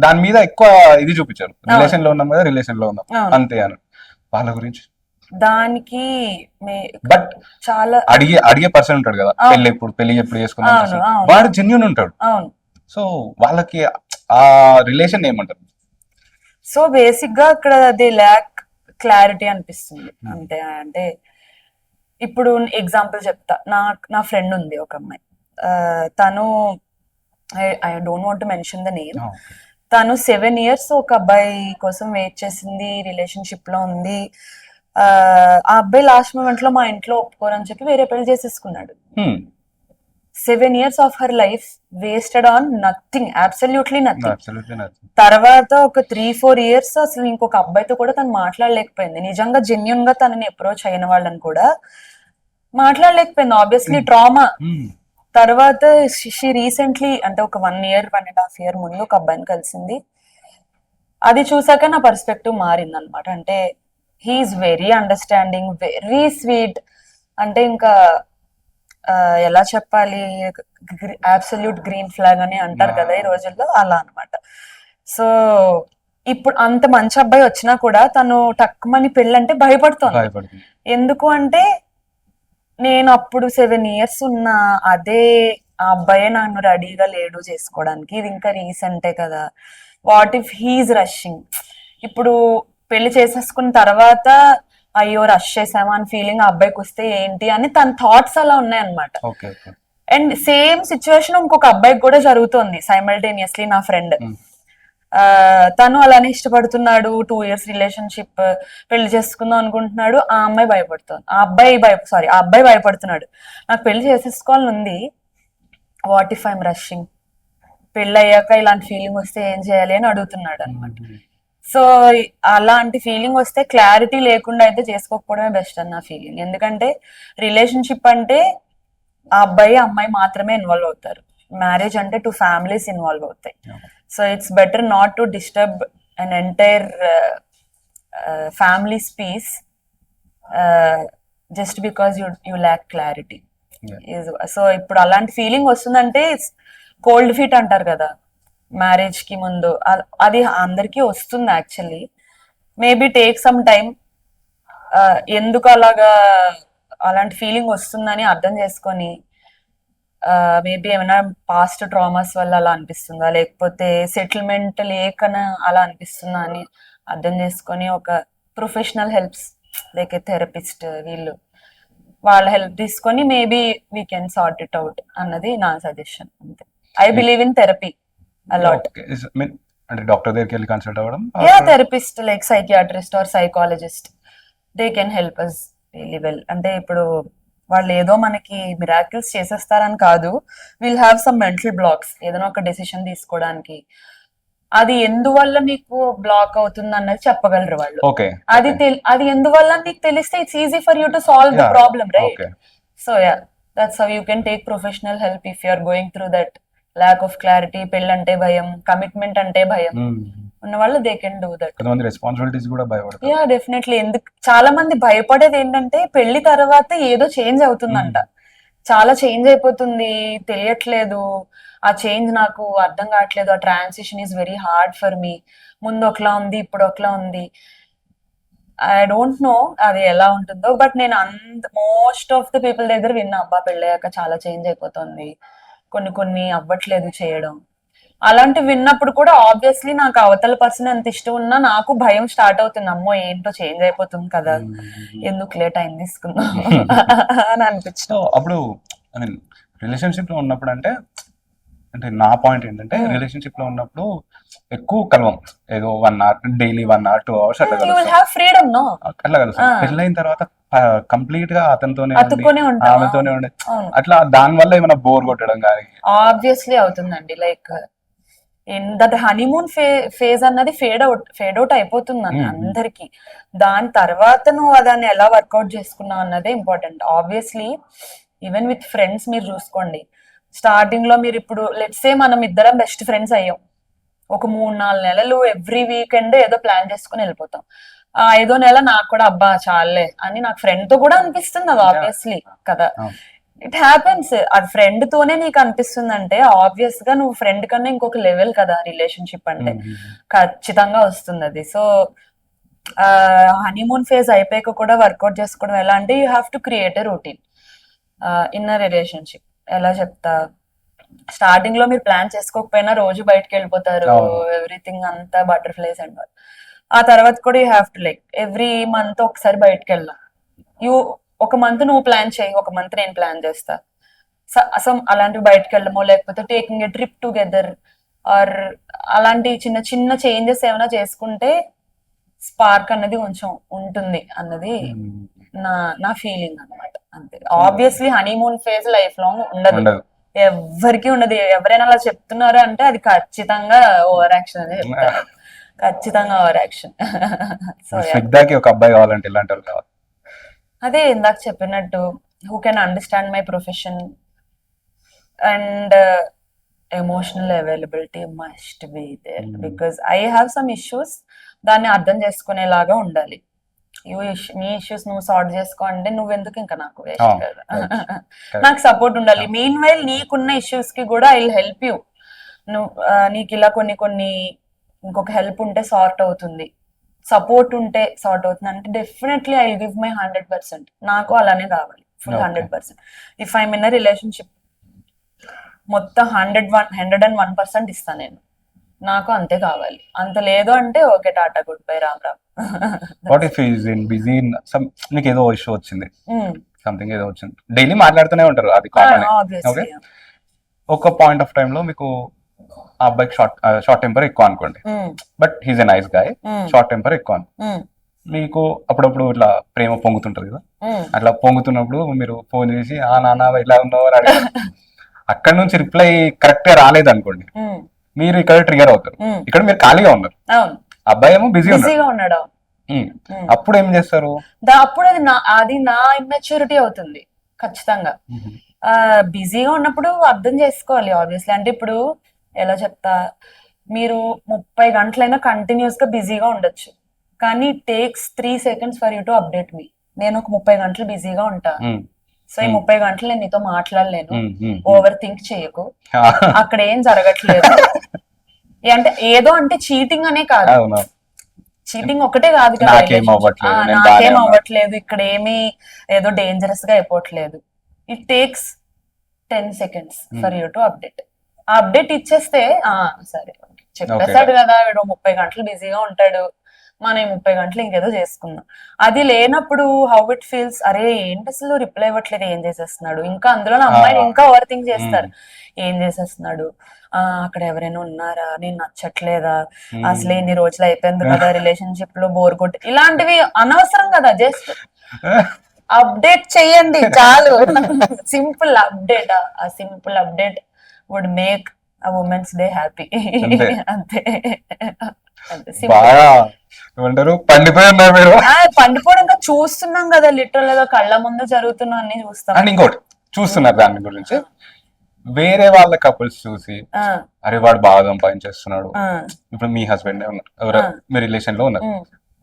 దాని మీద ఎక్కువ ఇది చూపించారు, రిలేషన్ లో ఉన్నాం కదా రిలేషన్ లో ఉన్నాం అంతే అని. వాళ్ళ గురించి దానికి బట్ చాలా అడిగే పర్సన్ ఉంటాడు కదా, పెళ్లి ఎప్పుడు చేసుకున్నాం, వాడు జెన్యూన్ ఉంటాడు. సో వాళ్ళకి ఆ రిలేషన్ ఏమంటారు? సో బేసిక్ గా అక్కడ దే ల్యాక్ క్లారిటీ అనిపిస్తుంది అంతే. అంటే ఇప్పుడు ఎగ్జాంపుల్ చెప్తా. నా ఫ్రెండ్ ఉంది ఒక అమ్మాయి, తను I don't want to mention the name. తను 7 years ఒక అబ్బాయి కోసం వెయిట్ చేసింది, రిలేషన్షిప్ లో ఉంది. ఆ అబ్బాయి లాస్ట్ మూమెంట్ లో మా ఇంట్లో ఒప్పుకోరని చెప్పి వేరే పెళ్లి చేసేసుకున్నాడు. 7 years of her life wasted on nothing, absolutely nothing. తర్వాత ఒక 3-4 years అసలు ఇంకొక అబ్బాయితో కూడా తను మాట్లాడలేకపోయింది. నిజంగా జెన్యున్ గా తనని అప్రోచ్ అయిన వాళ్ళని కూడా మాట్లాడలేకపోయింది, ఆబ్వియస్లీ ట్రామా. తర్వాత షీ రీసెంట్లీ, అంటే ఒక 1 year 1.5 year ముందు ఒక అబ్బాయిని కలిసింది. అది చూసాక నా పర్స్పెక్టివ్ మారింది అనమాట. అంటే he's very understanding, very sweet. అంటే ఇంకా ఎలా చెప్పాలి, అబ్సల్యూట్ గ్రీన్ ఫ్లాగ్ అని అంటారు కదా ఈ రోజుల్లో, అలా అనమాట. సో ఇప్పుడు అంత మంచి అబ్బాయి వచ్చినా కూడా తను టక్కుమని పెళ్ళి అంటే భయపడుతుంది. ఎందుకు అంటే నేను అప్పుడు 7 years ఉన్న అదే ఆ అబ్బాయే నన్ను రెడీగా లేడు చేసుకోవడానికి, ఇది ఇంకా రీసెంటే కదా, వాట్ ఇఫ్ హీఈస్ రషింగ్. ఇప్పుడు పెళ్లి చేసేసుకున్న తర్వాత అయ్యో రష్ చేసామా అని ఫీలింగ్ ఆ అబ్బాయికి వస్తే ఏంటి అని తన థాట్స్ అలా ఉన్నాయన్నమాట. అండ్ సేమ్ సిచ్యువేషన్ ఇంకొక అబ్బాయికి కూడా జరుగుతుంది సైమల్టేనియస్లీ. నా ఫ్రెండ్ తను అలానే ఇష్టపడుతున్నాడు, 2 years రిలేషన్షిప్, పెళ్లి చేసుకుందాం అనుకుంటున్నాడు. ఆ అమ్మాయి భయపడుతుంది, ఆ అబ్బాయి భయపడుతున్నాడు. నాకు పెళ్లి చేసేసుకోవాలని ఉంది, వాట్ ఇఫ్ ఐఎమ్ రషింగ్, పెళ్ళి అయ్యాక ఇలాంటి ఫీలింగ్ వస్తే ఏం చేయాలి అని అడుగుతున్నాడు అనమాట. సో అలాంటి ఫీలింగ్ వస్తే క్లారిటీ లేకుండా అయితే చేసుకోకపోవడమే బెస్ట్ అని నా ఫీలింగ్. ఎందుకంటే రిలేషన్షిప్ అంటే ఆ అబ్బాయి అమ్మాయి మాత్రమే ఇన్వాల్వ్ అవుతారు. మ్యారేజ్ అంటే 2 ఫ్యామిలీస్ ఇన్వాల్వ్ అవుతాయి. So it's better not to disturb an entire family's peace just because you lack clarity. So ఇప్పుడు అలాంటి ఫీలింగ్ వస్తుందంటే కోల్డ్ ఫీట్ అంటారు కదా మ్యారేజ్ కి ముందు, అది అందరికీ వస్తుంది actually. Maybe take some time. ఎందుకు అలాంటి ఫీలింగ్ వస్తుందని అర్థం చేసుకొని, మేబీ ఏమైనా పాస్ట్ ట్రామాస్ వల్ల అలా అనిపిస్తుందా, లేకపోతే సెటిల్మెంట్ లేకన అలా అనిపిస్తుందా అని అర్థం చేసుకొని ఒక ప్రొఫెషనల్ హెల్ప్స్ లైక్ థెరపిస్ట్ వాళ్ళ హెల్ప్ తీసుకొని maybe we can sort it out అన్నది నా సజెషన్. అంతే. I believe in therapy a lot. అంటే డాక్టర్ దగ్గరికి వెళ్ళి కన్సల్ట్ అవ్వడం, therapist like psychiatrist or psychologist, they can help us really well. అంటే ఇప్పుడు వాళ్ళు ఏదో మనకి మిరాకిల్స్ చేసేస్తారని కాదు, will have some mental blocks ఏదైనా ఒక డెసిషన్ తీసుకోవడానికి. అది ఎందువల్ల మీకు బ్లాక్ అవుతుంది అన్నది చెప్పగలరు వాళ్ళు. అది ఎందువల్ల మీకు తెలిస్తే it's easy for you to solve the problem, right? So yeah, that's how you can take professional help if you are going through that lack of clarity. పెళ్ళంటే భయం, కమిట్మెంట్ అంటే భయం ఉన్న వాళ్ళు they can do that. Responsibilities కూడా భయపడతారు. Yeah definitely. ఎందుకు చాలా మంది భయపడేది ఏంటంటే పెళ్లి తర్వాత ఏదో చేంజ్ అవుతుందంట, చాలా చేంజ్ అయిపోతుంది, తెలియట్లేదు, ఆ చేంజ్ నాకు అర్థం కావట్లేదు, ఆ transition is very hard for me, ముందు ఒకలా ఉంది ఇప్పుడు ఒకలా ఉంది. ఐ డోంట్ నో అది ఎలా ఉంటుందో, బట్ నేను మోస్ట్ ఆఫ్ ద పీపుల్ దగ్గర విన్నా, అబ్బా పెళ్ళయ్యాక చాలా చేంజ్ అయిపోతుంది, కొన్ని అవ్వట్లేదు చేయడం. అలాంటివి విన్నప్పుడు కూడా ఆబ్వియస్లీ నాకు అవతల పర్సన్ ఎంత ఇష్టం ఉన్నా నాకు భయం స్టార్ట్ అవుతుంది, అమ్మో ఏంటో చేంజ్ అయిపోతుంది కదా, ఎందుకులే టైం తీసుకుందాం అని అనిపించింది. అప్పుడు ఐ మీన్ రిలేషన్షిప్ లో ఉన్నప్పుడు అంటే నా పాయింట్ ఏంటంటే, రిలేషన్షిప్ లో ఉన్నప్పుడు ఎక్కువ కలవం, ఏదో 1 hour డైలీ 1 hour 2 hours అట్లా కలుస్తాం. పెళ్ళైన తర్వాత కంప్లీట్ గా ఆమెతోనే ఉండే అట్లా, దాని వల్ల ఏమైనా బోర్ కొట్టడం కానీ ఆబ్వియస్లీ అవుతుందండి. లైక్ దట్ హనీమూన్ ఫేజ్ అన్నది ఫేడ్ అవుట్ అయిపోతుంది అందరికి. దాని తర్వాత నువ్వు దాన్ని ఎలా వర్కౌట్ చేసుకున్నావు అన్నదే important. Obviously even with friends మీరు చూసుకోండి, స్టార్టింగ్ లో మీరు ఇప్పుడు లెట్స్ సే మనం ఇద్దరం బెస్ట్ ఫ్రెండ్స్ అయ్యాం, ఒక 3-4 నెలలు ఎవ్రీ వీకెండ్ ఏదో ప్లాన్ చేసుకుని వెళ్ళిపోతాం. ఆ 5వ నెల నాకు కూడా అబ్బా చాలే అని నాకు ఫ్రెండ్ తో కూడా అనిపిస్తుంది, అది ఆబ్వియస్లీ కదా, ఇట్ హ్యాపెన్స్. అది ఫ్రెండ్ తోనే నీకు అనిపిస్తుంది అంటే ఆబ్వియస్ గా నువ్వు ఫ్రెండ్ కన్నా ఇంకొక లెవెల్ కదా రిలేషన్షిప్ అంటే, ఖచ్చితంగా వస్తుంది అది. సో హనీమూన్ ఫేజ్ అయిపోయాక కూడా వర్కౌట్ చేసుకోవడం ఎలా అంటే, you have to create a routine in a relationship. ఎలా చెప్తా, స్టార్టింగ్ లో మీరు ప్లాన్ చేసుకోకపోయినా రోజు బయటకు వెళ్ళిపోతారు, ఎవ్రీథింగ్ అంతా బటర్ఫ్లైస్ అండ్ ఆ తర్వాత కూడా you have to like every month ఒకసారి బయటకు వెళ్ళాం. ఒక మంత్ నువ్వు ప్లాన్ చేయి, ఒక మంత్ నేను ప్లాన్ చేస్తా. అసలు అలాంటివి బయటకు వెళ్ళమో, లేకపోతే taking a trip together or అలాంటి చిన్న చిన్న చేంజెస్ ఏమైనా చేసుకుంటే స్పార్క్ అన్నది కొంచెం ఉంటుంది అన్నది నా ఫీలింగ్ అన్నమాట. అంతే. Obviously honeymoon phase life long ఉండదు, ఎవరికి ఉండదు. ఎవరైనా అలా చెప్తున్నారు అంటే అది ఖచ్చితంగా ఓవర్ యాక్షన్ అని చెప్తారు, ఖచ్చితంగా ఓవర్ యాక్షన్. సో ఒక అబ్బాయి కావాలంటే ఇలాంటి వాళ్ళు కావాలి. అదే ఇందాక చెప్పినట్టు, who can understand my profession and emotional availability must be there, because I have some issues, దాన్ని అర్థం చేసుకునేలాగా ఉండాలి. నీ ఇష్యూస్ నువ్వు సార్ట్ చేసుకో అంటే నువ్వెందుకు ఇంకా నాకు వేస్ట్ కదా, నాకు సపోర్ట్ ఉండాలి. మీన్ వైల్ నీకున్న ఇష్యూస్ కి కూడా ఐ విల్ హెల్ప్ యూ. నీకు ఇలా కొన్ని ఇంకొక హెల్ప్ ఉంటే సార్ట్ అవుతుంది, సపోర్ట్ ఉంటే సార్ట్ అవుతుంది అంటే డెఫినెట్లీ ఐ గివ్ మై 100%. నాకు అలానే కావాలి, full 100%. If I in a relationship మొత్తం 101% ఇస్తాను నేను, నాకు అంతే కావాలి. అంత లేదు అంటే okay, Tata good bye, Ram Ram. What if is in busy in some, నీకు ఏదో ఇష్యూ వచ్చింది, సంథింగ్ ఏదో వచ్చింది, డైలీ మాట్లాడుతూనే ఉంటారు, అది కామన్. ఓకే, ఒక పాయింట్ ఆఫ్ టైమ్ లో మీకు ఆ అబ్బాయికి షార్ట్ టెంపర్ ఎక్కువ అనుకోండి, but he's a nice guy, short temper ఎక్కువ. మీకు అప్పుడప్పుడు ఇట్లా ప్రేమ పొంగుతుంటది కదా, అట్లా పొంగుతున్నప్పుడు మీరు ఫోన్ చేసి ఆ నాన్న ఇలా ఉన్నావు అని అడిగారు, అక్కడ నుంచి రిప్లై కరెక్ట్ గా రాలేదు అనుకోండి, మీరు ఇక్కడ ట్రిగర్ అవుతారు. ఇక్కడ మీరు ఖాళీగా ఉన్నారు, అబ్బాయి ఏమో బిజీగా ఉన్నాడు. అప్పుడు ఏం చేస్తారు? అప్పుడు అది నా ఇమ్మెచ్యూరిటీ అవుతుంది ఖచ్చితంగా. బిజీగా ఉన్నప్పుడు అర్థం చేసుకోవాలి ఆబ్వియస్లీ. అంటే ఇప్పుడు ఎలా చెప్తా, మీరు 30 గంటలైనా కంటిన్యూస్ గా బిజీగా ఉండొచ్చు, కానీ takes 3 seconds for you to update me. నేను ఒక 30 గంటలు బిజీగా ఉంటా, సో ఈ 30 గంటలు నేను నీతో మాట్లాడలేను, ఓవర్ థింక్ చేయకు, అక్కడ ఏం జరగట్లేదు. అంటే ఏదో అంటే చీటింగ్ అనే కాదు, చీటింగ్ ఒకటే కాదు కదా, నాకేం అవ్వట్లేదు, ఇక్కడ ఏమి ఏదో డేంజరస్ గా అయిపోవట్లేదు. It takes 10 seconds for you to update. ఆ అప్డేట్ ఇచ్చేస్తే సరే చెప్పేస్తాడు కదా, వీడు 30 గంటలు బిజీగా ఉంటాడు, మనం 30 గంటలు ఇంకేదో చేసుకుందాం. అది లేనప్పుడు హౌ ఇట్ ఫీల్స్, అరే ఏంటి అసలు రిప్లై ఇవ్వట్లేదు, ఏం చేసేస్తున్నాడు, ఇంకా అందులో అమ్మాయిలు ఇంకా ఓవర్ థింక్ చేస్తారు, ఏం చేసేస్తున్నాడు, అక్కడ ఎవరైనా ఉన్నారా, నేను నచ్చట్లేదా, అసలు ఎన్ని రోజులు అయిపోయింది కదా రిలేషన్షిప్ లో, బోర్ కొట్టి, ఇలాంటివి అనవసరం కదా. జస్ట్ అప్డేట్ చెయ్యండి చాలు, సింపుల్ అప్డేట్. ఆ simple update would make a woman's day happy. అంతే. పండిపోయి ఉన్నారు మీరు. పండిపోవడం ఇంకా చూస్తున్నాం కదా, లిటరల్ గా కళ్ళ ముందు జరుగుతున్నా అన్ని చూస్తాం. అండ్ ఇంకోటి చూస్తున్నారు దాని గురించి, వేరే వాళ్ళ కపుల్స్ చూసి అరే వాడు బాగా సంపాదించేస్తున్నాడు, ఇప్పుడు మీ హస్బెండ్ ఉన్నారు, ఎవరో మీ రిలేషన్ లో ఉన్నారు,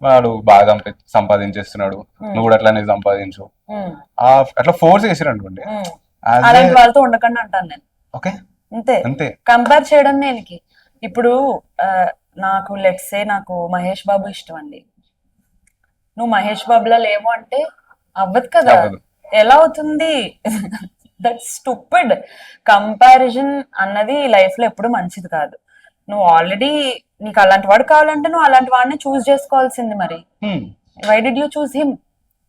వాడు బాగా సంపాదించేస్తున్నాడు, నువ్వు కూడా అట్లానే సంపాదించు, అట్లా ఫోర్స్ చేసారు అనుకోండి, అలాంటి వాళ్ళతో ఉండకండి అంటాను నేను. ఓకే, అంతే. కంపేర్ చేయడం దేనికి? ఇప్పుడు నాకు లెట్స్ సే నాకు మహేష్ బాబు ఇష్టం అండి, నువ్వు మహేష్ బాబులా లేవు అంటే అవ్వదు కదా, ఎలా అవుతుంది? That stupid. కంపారిజన్ అన్నది లైఫ్ లో ఎప్పుడు మంచిది కాదు. నువ్వు ఆల్రెడీ నీకు అలాంటి వాడు కావాలంటే నువ్వు అలాంటి వాడిని చూస్ చేసుకోవాల్సింది. మరి why did you choose him?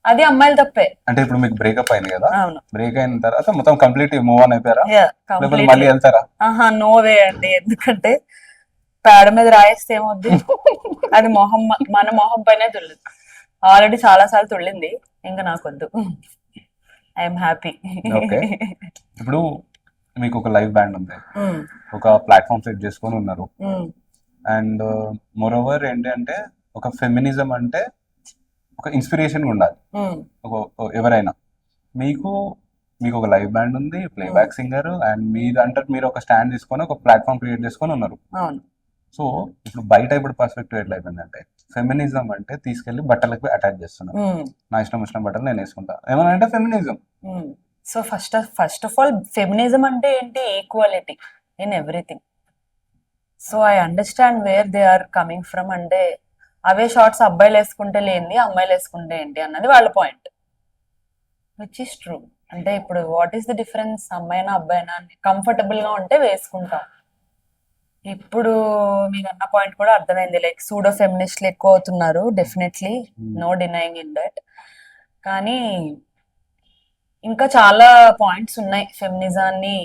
అది అమ్మాయిలు తప్పే. అంటే ఇప్పుడు మీకు బ్రేకప్ అయింది కదా, బ్రేక్ అయిన తర్వాత మొత్తం కంప్లీట్ మూవ్ ఆన్ అయిపోయారా, మళ్ళీ వెళ్తారా? నో వే అండి, ఎందుకంటే పేడ మీద రాయేస్తే ఏమవుద్ది, అది మొహం, మన మొహం పైన తుళ్ళదు. ఆల్రెడీ చాలా సార్లు తుళ్ళింది, ఇంకా నాకొద్దు, ఐఎమ్ హ్యాపీ. ఇప్పుడు మీకు ఒక లైవ్ బ్యాండ్ ఉంది, ఒక ప్లాట్ఫామ్ సెట్ చేసుకొని ఉన్నారు, అండ్ మోర్ ఓవర్ ఏంటి అంటే ఒక ఫెమినిజం అంటే ఒక ఇన్స్పిరేషన్ ఉండాలి ఎవరైనా. మీకు ఒక లైవ్ బ్యాండ్ ఉంది, ప్లేబ్యాక్ సింగర్, అండ్ మీరు అంటే మీరు ఒక స్టాండ్ తీసుకొని ఒక ప్లాట్ఫామ్ క్రియేట్ చేసుకొని ఉన్నారు. సో ఇప్పుడు బయట ఇప్పుడు పర్స్పెక్టివ్ ఎట్లా అయిపోయిందంటే, ఫెమినిజం అంటే తీసుకెళ్లి బట్టలకు అటాచ్ చేస్తున్నారు, నా ఇష్టం వచ్చిన బట్టలు నేను వేసుకుంటా, ఏమన్నా అంటే feminism. So first of all feminism అంటే ఏంటి? Equality in everything. So I understand where they are coming from. అంటే అవే షార్ట్స్ అబ్బాయిలు వేసుకుంటే లేని అమ్మాయిలు వేసుకుంటే ఏంటి అన్నది వాళ్ళ పాయింట్, విచ్ ఈస్ ట్రూ. అంటే ఇప్పుడు వాట్ ఈస్ ద డిఫరెన్స్? అమ్మాయినా అబ్బాయినా కంఫర్టబుల్ గా ఉంటే వేసుకుంటాం. ఇప్పుడు మీకు అన్న పాయింట్ కూడా అర్థమైంది, లైక్ సూడో ఫెమినిస్ట్లు ఎక్కువ అవుతున్నారు, definitely, no denying in that. కానీ ఇంకా చాలా పాయింట్స్ ఉన్నాయి ఫెమినిజాన్ని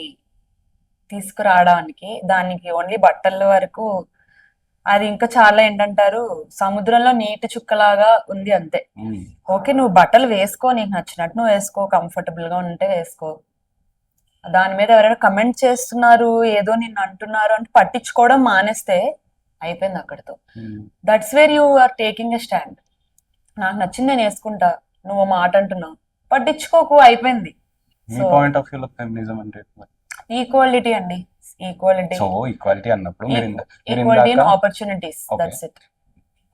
తీసుకురావడానికి. దానికి ఓన్లీ బట్టల వరకు అది ఇంకా చాలా ఏంటంటారు, సముద్రంలో నీటి చుక్కలాగా ఉంది అంతే. ఓకే, నువ్వు బట్టలు వేసుకో, నీకు నచ్చినట్టు నువ్వు వేసుకో, కంఫర్టబుల్ గా ఉంటే వేసుకో. దాని మీద ఎవరైనా కమెంట్ చేస్తున్నారు, ఏదో నిన్ను అంటున్నారు అంటే పట్టించుకోవడం మానేస్తే అయిపోయింది అక్కడితో. That's where you are taking a stand. నాకు నచ్చింది నేను వేసుకుంటా, నువ్వు మాట అంటున్నావు, పట్టించుకోకు, అయిపోయింది. ఈక్వాలిటీ అండి, ఈక్వాలిటీ. సో ఈక్వాలిటీ అన్నప్పుడు equality in opportunities, that's it.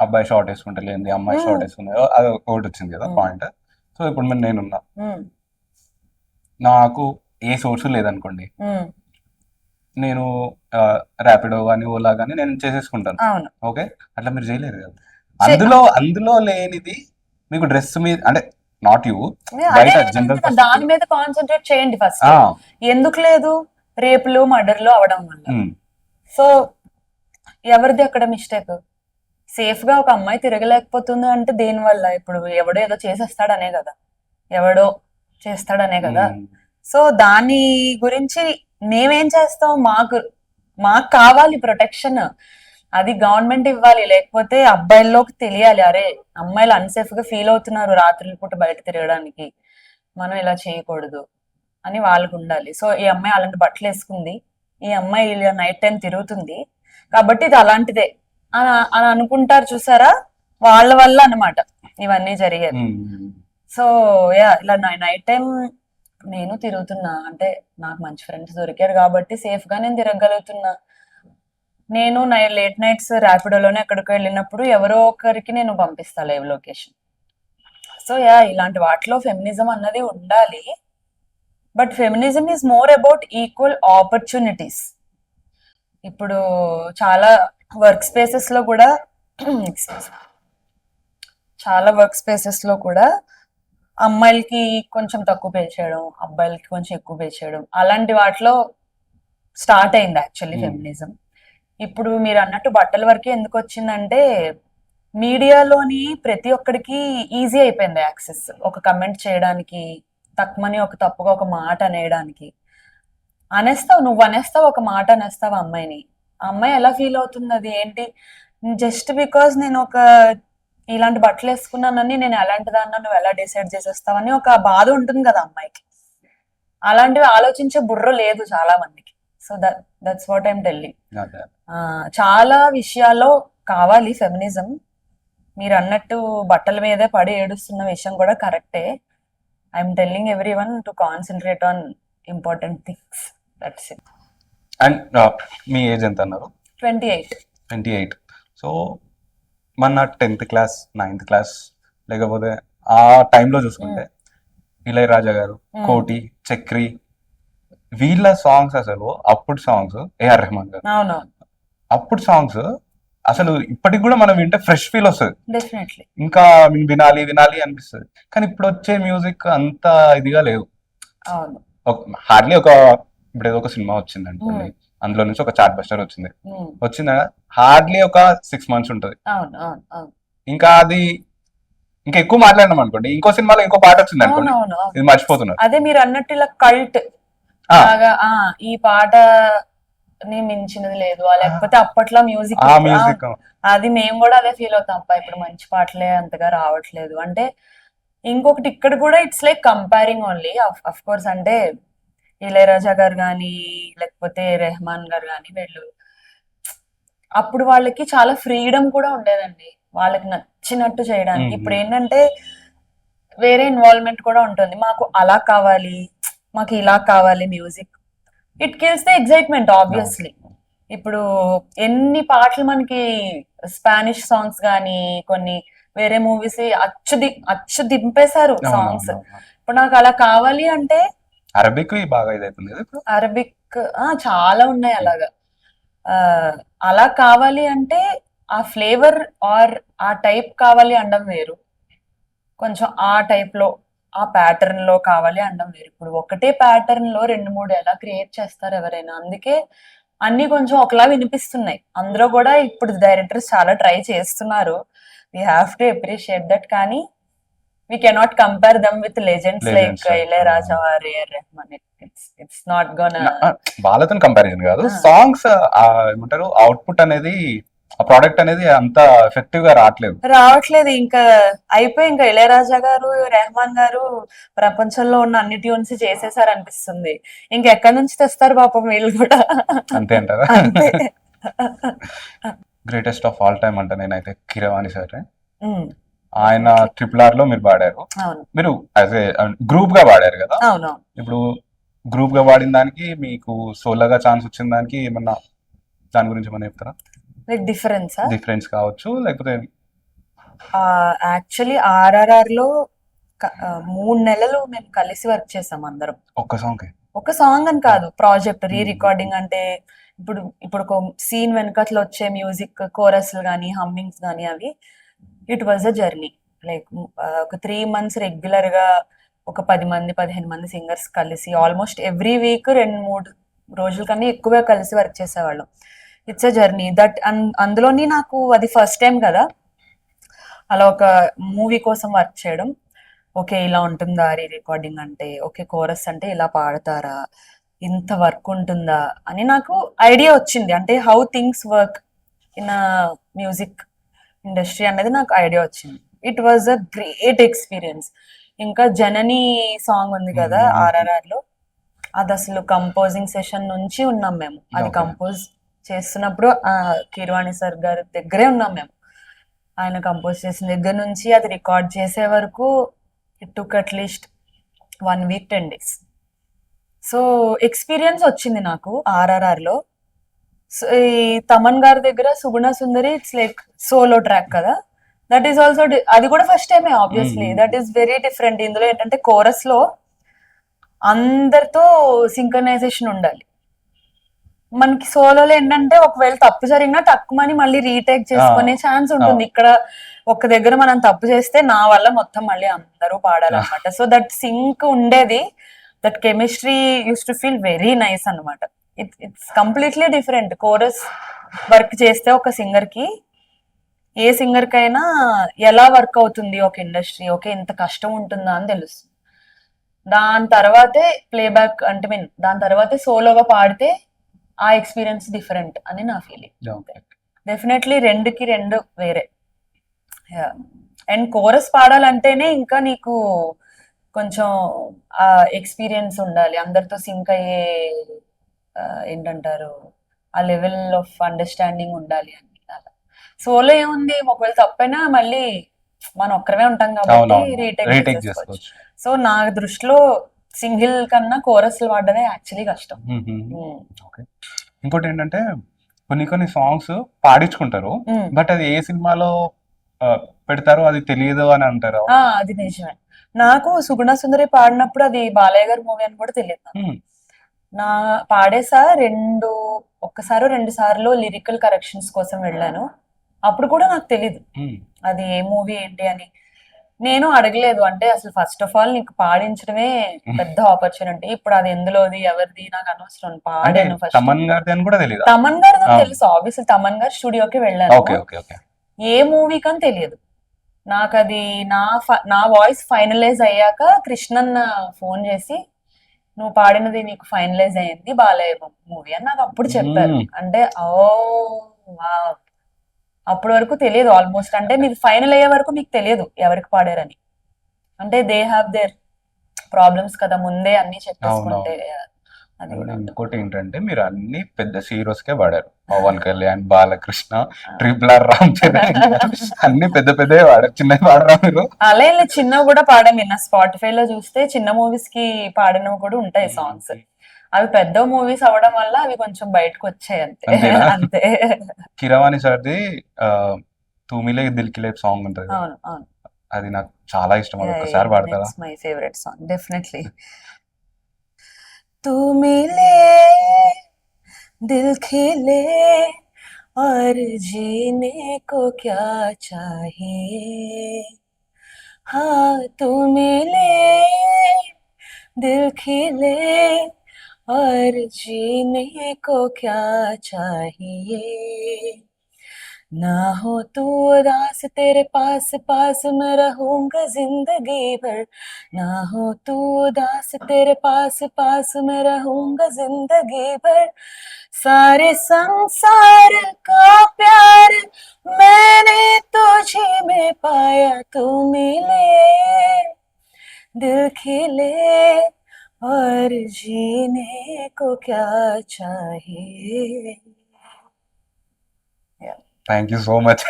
అబ్బాయి షార్ట్ వేసుకుంటే లేని అమ్మాయి షార్ట్ వేసుకుంటే అది ఒకటి వచ్చింది కదా పాయింట్. సో ఇప్పుడు నేనున్నా, నాకు ఏ సోర్స్ లేదనుకోండి, నేను ర్యాపిడో కానీ ఓలా కానీ నేను చేసేసుకుంటాను. ఓకే, అట్లా మీరు చేయలేరు కదా. అందులో లేనిది మీకు డ్రెస్ మీద అంటే నాట్ యూ, బయట జనరల్ దాని మీద కాన్సన్ట్రేట్ చేయండి ఫస్ట్. ఎందుకు లేదు? రేపులు మర్డర్లు అవడం వల్ల. సో ఎవరిది అక్కడ మిస్టేక్? సేఫ్ గా ఒక అమ్మాయి తిరగలేకపోతుంది అంటే దేని వల్ల? ఇప్పుడు ఎవడో ఏదో చేసేస్తాడనే కదా, ఎవడో చేస్తాడనే కదా. సో దాని గురించి మేమేం చేస్తాం? మాకు కావాలి ప్రొటెక్షన్, అది గవర్నమెంట్ ఇవ్వాలి. లేకపోతే అబ్బాయిల్లోకి తెలియాలి, అరే అమ్మాయిలు అన్సేఫ్ గా ఫీల్ అవుతున్నారు రాత్రుల పూట బయట తిరగడానికి, మనం ఇలా చేయకూడదు అని వాళ్ళకు ఉండాలి. సో ఈ అమ్మాయి అలాంటి బట్టలు వేసుకుంది, ఈ అమ్మాయి ఇలా నైట్ టైం తిరుగుతుంది కాబట్టి ఇది అలాంటిదే అని అనుకుంటారు. చూసారా, వాళ్ళ వల్ల అన్నమాట ఇవన్నీ జరిగేది. సో యా, ఇలా నైట్ టైం నేను తిరుగుతున్నా, అంటే నాకు మంచి ఫ్రెండ్స్ దొరికారు కాబట్టి సేఫ్ గా నేను తిరగలుగుతున్నా. నేను లేట్ నైట్స్ ర్యాపిడోలోనే ఎక్కడికి వెళ్ళినప్పుడు ఎవరో ఒకరికి నేను పంపిస్తా లైవ్ లొకేషన్. సో యా, ఇలాంటి వాటిలో ఫెమినిజం అన్నది ఉండాలి. But feminism is more about equal opportunities. ఇప్పుడు చాలా వర్క్ స్పేసెస్ లో కూడా చాలా వర్క్ స్పేసెస్ లో కూడా అమ్మాయిలకి కొంచెం తక్కువ పే చేయడం, అబ్బాయిలకి కొంచెం ఎక్కువ పే చేయడం, అలాంటి వాటిలో స్టార్ట్ అయింది యాక్చువల్లీ ఫెమినిజం. ఇప్పుడు మీరు అన్నట్టు బట్టల వరకే ఎందుకు వచ్చిందంటే, మీడియాలోని ప్రతి ఒక్కడికి ఈజీ అయిపోయింది యాక్సెస్. ఒక కమెంట్ చేయడానికి, తక్కువని ఒక తప్పుగా ఒక మాట అనేయడానికి. నువ్వు అనేస్తావు, ఒక మాట అనేస్తావు అమ్మాయిని. ఆ అమ్మాయి ఎలా ఫీల్ అవుతుంది? అది ఏంటి, జస్ట్ బికాస్ నేను ఒక ఇలాంటి బట్టలు వేసుకున్నానని నేను ఎలాంటి దాన్ని నువ్వు ఎలా డిసైడ్ చేసేస్తావని ఒక బాధ ఉంటుంది కదా అమ్మాయికి. అలాంటివి ఆలోచించే బుర్ర లేదు చాలా మందికి. So that's what I'm telling. చాలా విషయాల్లో కావాలి ఫెమినిజం. మీరు అన్నట్టు బట్టల మీదే పడి ఏడుస్తున్న విషయం కూడా కరెక్టే. I'm telling every one to concentrate on important things. That's it. And me age ఎంత అన్నారు? 28. 28. సో మన 10th క్లాస్ 9th క్లాస్ లేకపోతే ఆ టైంలో చూసుకుంటే ఇళయరాజా గారు, కోటి, చక్రి, వీళ్ళ సాంగ్స్ అసలు అప్పుడు సాంగ్స్, ఏఆర్ రెహమాన్ గారు అప్పుడు సాంగ్స్ అసలు ఇప్పటికి కూడా మనం వింటే ఫ్రెష్ ఫీల్ వస్తుంది, ఇంకా వినాలి వినాలి అనిపిస్తుంది. కానీ ఇప్పుడు వచ్చే మ్యూజిక్ అంత ఇదిగా లేదు. హార్డ్లీ ఇప్పుడు ఏదో ఒక సినిమా వచ్చింది అనుకోండి, అందులో నుంచి ఒక చాట్ బస్టర్ వచ్చిందా, హార్డ్లీ ఒక 6 months ఉంటుంది. ఇంకా అది ఇంకా ఎక్కువ మాట్లాడినాం అనుకోండి, ఇంకో సినిమాలో ఇంకో పాట వచ్చింది అనుకోండి, ఇది మర్చిపోతున్నారు. అదే మీరు అన్నట్టు ఇలా కల్ట్ ఈ పాట మించినది లేదు, లేకపోతే అప్పట్లో మ్యూజిక్ అది మేము కూడా అదే ఫీల్ అవుతాం. ఇప్పుడు మంచి పాటలే అంతగా రావట్లేదు అంటే. ఇంకొకటి ఇక్కడ కూడా it's like comparing only. Of course అంటే ఇళయరాజా గారు కానీ లేకపోతే రెహమాన్ గారు కానీ వీళ్ళు అప్పుడు వాళ్ళకి చాలా ఫ్రీడమ్ కూడా ఉండేదండి, వాళ్ళకి నచ్చినట్టు చేయడానికి. ఇప్పుడు ఏంటంటే వేరే ఇన్వాల్వ్మెంట్ కూడా ఉంటుంది. మాకు అలా కావాలి, మాకు ఇలా కావాలి music. It kills the excitement obviously. ఇప్పుడు ఎన్ని పాటలు మనకి స్పానిష్ సాంగ్స్ కానీ కొన్ని వేరే మూవీస్ అచ్చు దింపేశారు సాంగ్స్. ఇప్పుడు నాకు అలా కావాలి అంటే అరబిక్ బాగా ఇదైతుంది కదా, అరబిక్ చాలా ఉన్నాయి అలాగా. అలా కావాలి అంటే ఆ ఫ్లేవర్ ఆర్ ఆ టైప్ కావాలి అనడం వేరు, కొంచెం ఆ టైప్ లో ఆ ప్యాటర్న్ లో కావాలి అనడం వేరు. ఇప్పుడు ఒకటే ప్యాటర్న్ లో 2-3 ఎలా క్రియేట్ చేస్తారు ఎవరైనా? అందుకే అన్ని కొంచెం ఒకలా వినిపిస్తున్నాయి. అందులో కూడా ఇప్పుడు డైరెక్టర్స్ చాలా ట్రై చేస్తున్నారు, we have to appreciate that. కానీ we cannot compare them with legends like Ilayaraja or A.R. Rahman. It's not gonna. వాళ్ళతో కంపారిజన్ కాదు, సాంగ్స్ ఏమంటారు అవుట్పుట్ అనేది, ఆ ప్రోడక్ట్ అనేది అంత ఎఫెక్టివ్ గా రావట్లేదు. ఇంకా అయిపోయి ఇంకా ఇళయరాజా గారు, రెహమాన్ గారు ప్రపంచంలో ఉన్న అన్ని ట్యూన్స్ చేసేసారు అనిపిస్తుంది. ఇంకెక్కడి నుంచి తెస్తారు పాపం వీళ్ళు కూడా. అంతే అంటారా? గ్రేటెస్ట్ ఆఫ్ ఆల్ టైమ్ అంటే నేనైతే కీరవాణి సార్. ఆయన RRR లో మీరు పాడారు, మీరు యాజ్ ఏ గ్రూప్ గా పాడారు కదా. ఇప్పుడు గ్రూప్ గా పాడిన దానికి మీకు సోలోగా ఛాన్స్ వచ్చిన దానికి ఏమన్నా దాని గురించి ఏమన్నా చెప్తారా? డిఫరెన్స్ కావచ్చు, లేకపోతే యాక్చువల్లీ RRR లో 3 నెలలు మేము కలిసి వర్క్ చేసాం అందరం. ఒక సాంగ్ అని కాదు, ప్రాజెక్ట్ రీ రికార్డింగ్. అంటే ఇప్పుడు ఒక సీన్ వెనకట్లో వచ్చే మ్యూజిక్ కోరస్లు కానీ హమ్మింగ్స్ కానీ అవి it was a journey. Like ఒక 3 months రెగ్యులర్ గా ఒక 10-15 మంది సింగర్స్ కలిసి ఆల్మోస్ట్ ఎవ్రీ వీక్ 2-3 రోజుల కన్నా ఎక్కువగా కలిసి వర్క్ చేసేవాళ్ళం. It's a journey that. అందులోని నాకు అది ఫస్ట్ టైం కదా అలా ఒక మూవీ కోసం వర్క్ చేయడం. ఓకే, ఇలా ఉంటుందా రీ రికార్డింగ్ అంటే, ఓకే కోరస్ అంటే ఇలా పాడతారా, ఇంత వర్క్ ఉంటుందా అని నాకు ఐడియా వచ్చింది. అంటే how things work in music industry అనేది నాకు ఐడియా వచ్చింది. It was a great experience. ఇంకా జనని సాంగ్ ఉంది కదా RRR లో, అది అసలు కంపోజింగ్ సెషన్ నుంచి ఉన్నాం మేము. అది కంపోజ్ చేస్తున్నప్పుడు కీరవాణి సార్ గారి దగ్గరే ఉన్నాం మేము. ఆయన కంపోజ్ చేసిన దగ్గర నుంచి అది రికార్డ్ చేసే వరకు it took at least 1 week 10 days. So experience వచ్చింది నాకు RRR లో. సో ఈ తమన్ గారి దగ్గర సుగుణ సుందరి ఇట్స్ లైక్ సోలో ట్రాక్ కదా, దట్ ఈస్ ఆల్సో అది కూడా ఫస్ట్ టైమే obviously. That is very different. ఇందులో ఏంటంటే కోరస్ లో అందరితో సింక్రనైజేషన్ ఉండాలి. మనకి సోలోలో ఏంటంటే ఒకవేళ తప్పు జరిగినా తక్కువని మళ్ళీ రీటేక్ చేసుకునే ఛాన్స్ ఉంటుంది. ఇక్కడ ఒక దగ్గర మనం తప్పు చేస్తే నా వల్ల మొత్తం మళ్ళీ అందరూ పాడాలన్నమాట. సో దట్ సింక్ ఉండేది, that chemistry used to feel very nice అనమాట. It's completely different. Chorus work చేస్తే ఒక సింగర్ కి, ఏ సింగర్ కైనా ఎలా వర్క్ అవుతుంది ఒక ఇండస్ట్రీ, ఓకే ఇంత కష్టం ఉంటుందా అని తెలుస్తుంది. దాని తర్వాతే ప్లేబ్యాక్ అంటే మీన్ దాని తర్వాతే సోలోగా పాడితే ఆ ఎక్స్పీరియన్స్ డిఫరెంట్ అని నా ఫీలింగ్. డెఫినెట్లీ రెండుకి రెండు వేరే. అండ్ కోరస్ పాడాలంటేనే ఇంకా నీకు కొంచెం ఆ ఎక్స్పీరియన్స్ ఉండాలి, అందరితో సింక్ అయ్యే ఏంటంటారు ఆ లెవెల్ ఆఫ్ అండర్స్టాండింగ్ ఉండాలి అని. సోలో ఏముంది, ఒకవేళ తప్పైనా మళ్ళీ మనం ఒక్కరమే ఉంటాం కాబట్టి రీటేక్ చేసుకోవచ్చు. సో నా దృష్టిలో సింగిల్ కన్నా కోరస్లు వాడడమే యాక్చువల్లీ కష్టం. ఇంకోటి ఏంటంటే కొన్ని సాంగ్స్ పాడించుకుంటారు, బట్ అది ఏ సినిమాలో పెడతారో అది తెలియదు అని అంటారు. అది నిజమే. నాకు సుగుణ సుందరి పాడినప్పుడు అది బాలయ్య గారి మూవీ అని కూడా తెలియదు. నా పాడేసా ఒక్కసారి 2 సార్లు లిరికల్ కరెక్షన్స్ కోసం వెళ్ళాను. అప్పుడు కూడా నాకు తెలీదు అది ఏ మూవీ ఏంటి అని. నేను అడగలేదు, అంటే అసలు ఫస్ట్ ఆఫ్ ఆల్ నీకు పాడించడమే పెద్ద ఆపర్చునిటీ. ఇప్పుడు అది ఎందులోది ఎవరిది నాకు అనవసరం, పాడాను. ఫస్ట్ తమన్ గారిది అని కూడా తెలియదు. తమన్ గారిది తెలుసు ఆబ్వియస్లీ, తమన్ గారి స్టూడియోకి వెళ్ళాను. ఏ మూవీ కని తెలియదు నాకు. అది నా వాయిస్ ఫైనలైజ్ అయ్యాక కృష్ణన్న ఫోన్ చేసి నువ్వు పాడినది నీకు ఫైనలైజ్ అయ్యింది బాలయ్య మూవీ అని నాకు అప్పుడు చెప్పారు. అంటే అప్పటి వరకు తెలియదు ఆల్మోస్ట్. అంటే మీరు ఫైనల్ అయ్యే వరకు మీకు తెలియదు ఎవరికి పాడారని. అంటే దే హ్యావ్ దేర్ ప్రాబ్లమ్స్ కదా, ముందే అన్ని చెప్పేసుకుంటే. ఇంకోటి ఏంటంటే మీరు అన్ని పెద్ద హీరోస్ కే పాడారు, పవన్ కళ్యాణ్, బాలకృష్ణ, RRR, రామ్ చరణ్, అన్ని పెద్ద పెద్దవి పాడారు, చిన్నవి పాడరా మీరు? అలా చిన్నవి కూడా పాడాం. నిన్న స్పాటిఫై లో చూస్తే చిన్న మూవీస్ కి పాడినవి కూడా ఉంటాయి సాంగ్స్. అవి పెద్ద మూవీస్ అవడం వల్ల అవి కొంచెం బయటకు వచ్చాయి అంతే. అంతే. కిరవాణి సార్ది తూమిలే దిల్కిలే సాంగ్ ఉంటుంది, అది నాకు చాలా ఇష్టం. అది ఒక్కసారి పాడతారా? My favourite song definitely. तू मिले दिल खिले और जीने को क्या चाहिए, हाँ तू मिले दिल खिले और जीने को क्या चाहिए, ना हो तू उदास तेरे पास पास मैं रहूंगा जिंदगी भर, ना हो तू उदास तेरे पास पास मैं रहूंगा जिंदगी भर, सारे संसार का प्यार मैंने तुझे में पाया, तू मिले दिल खिले और जीने को क्या चाहिए. Thank you so much.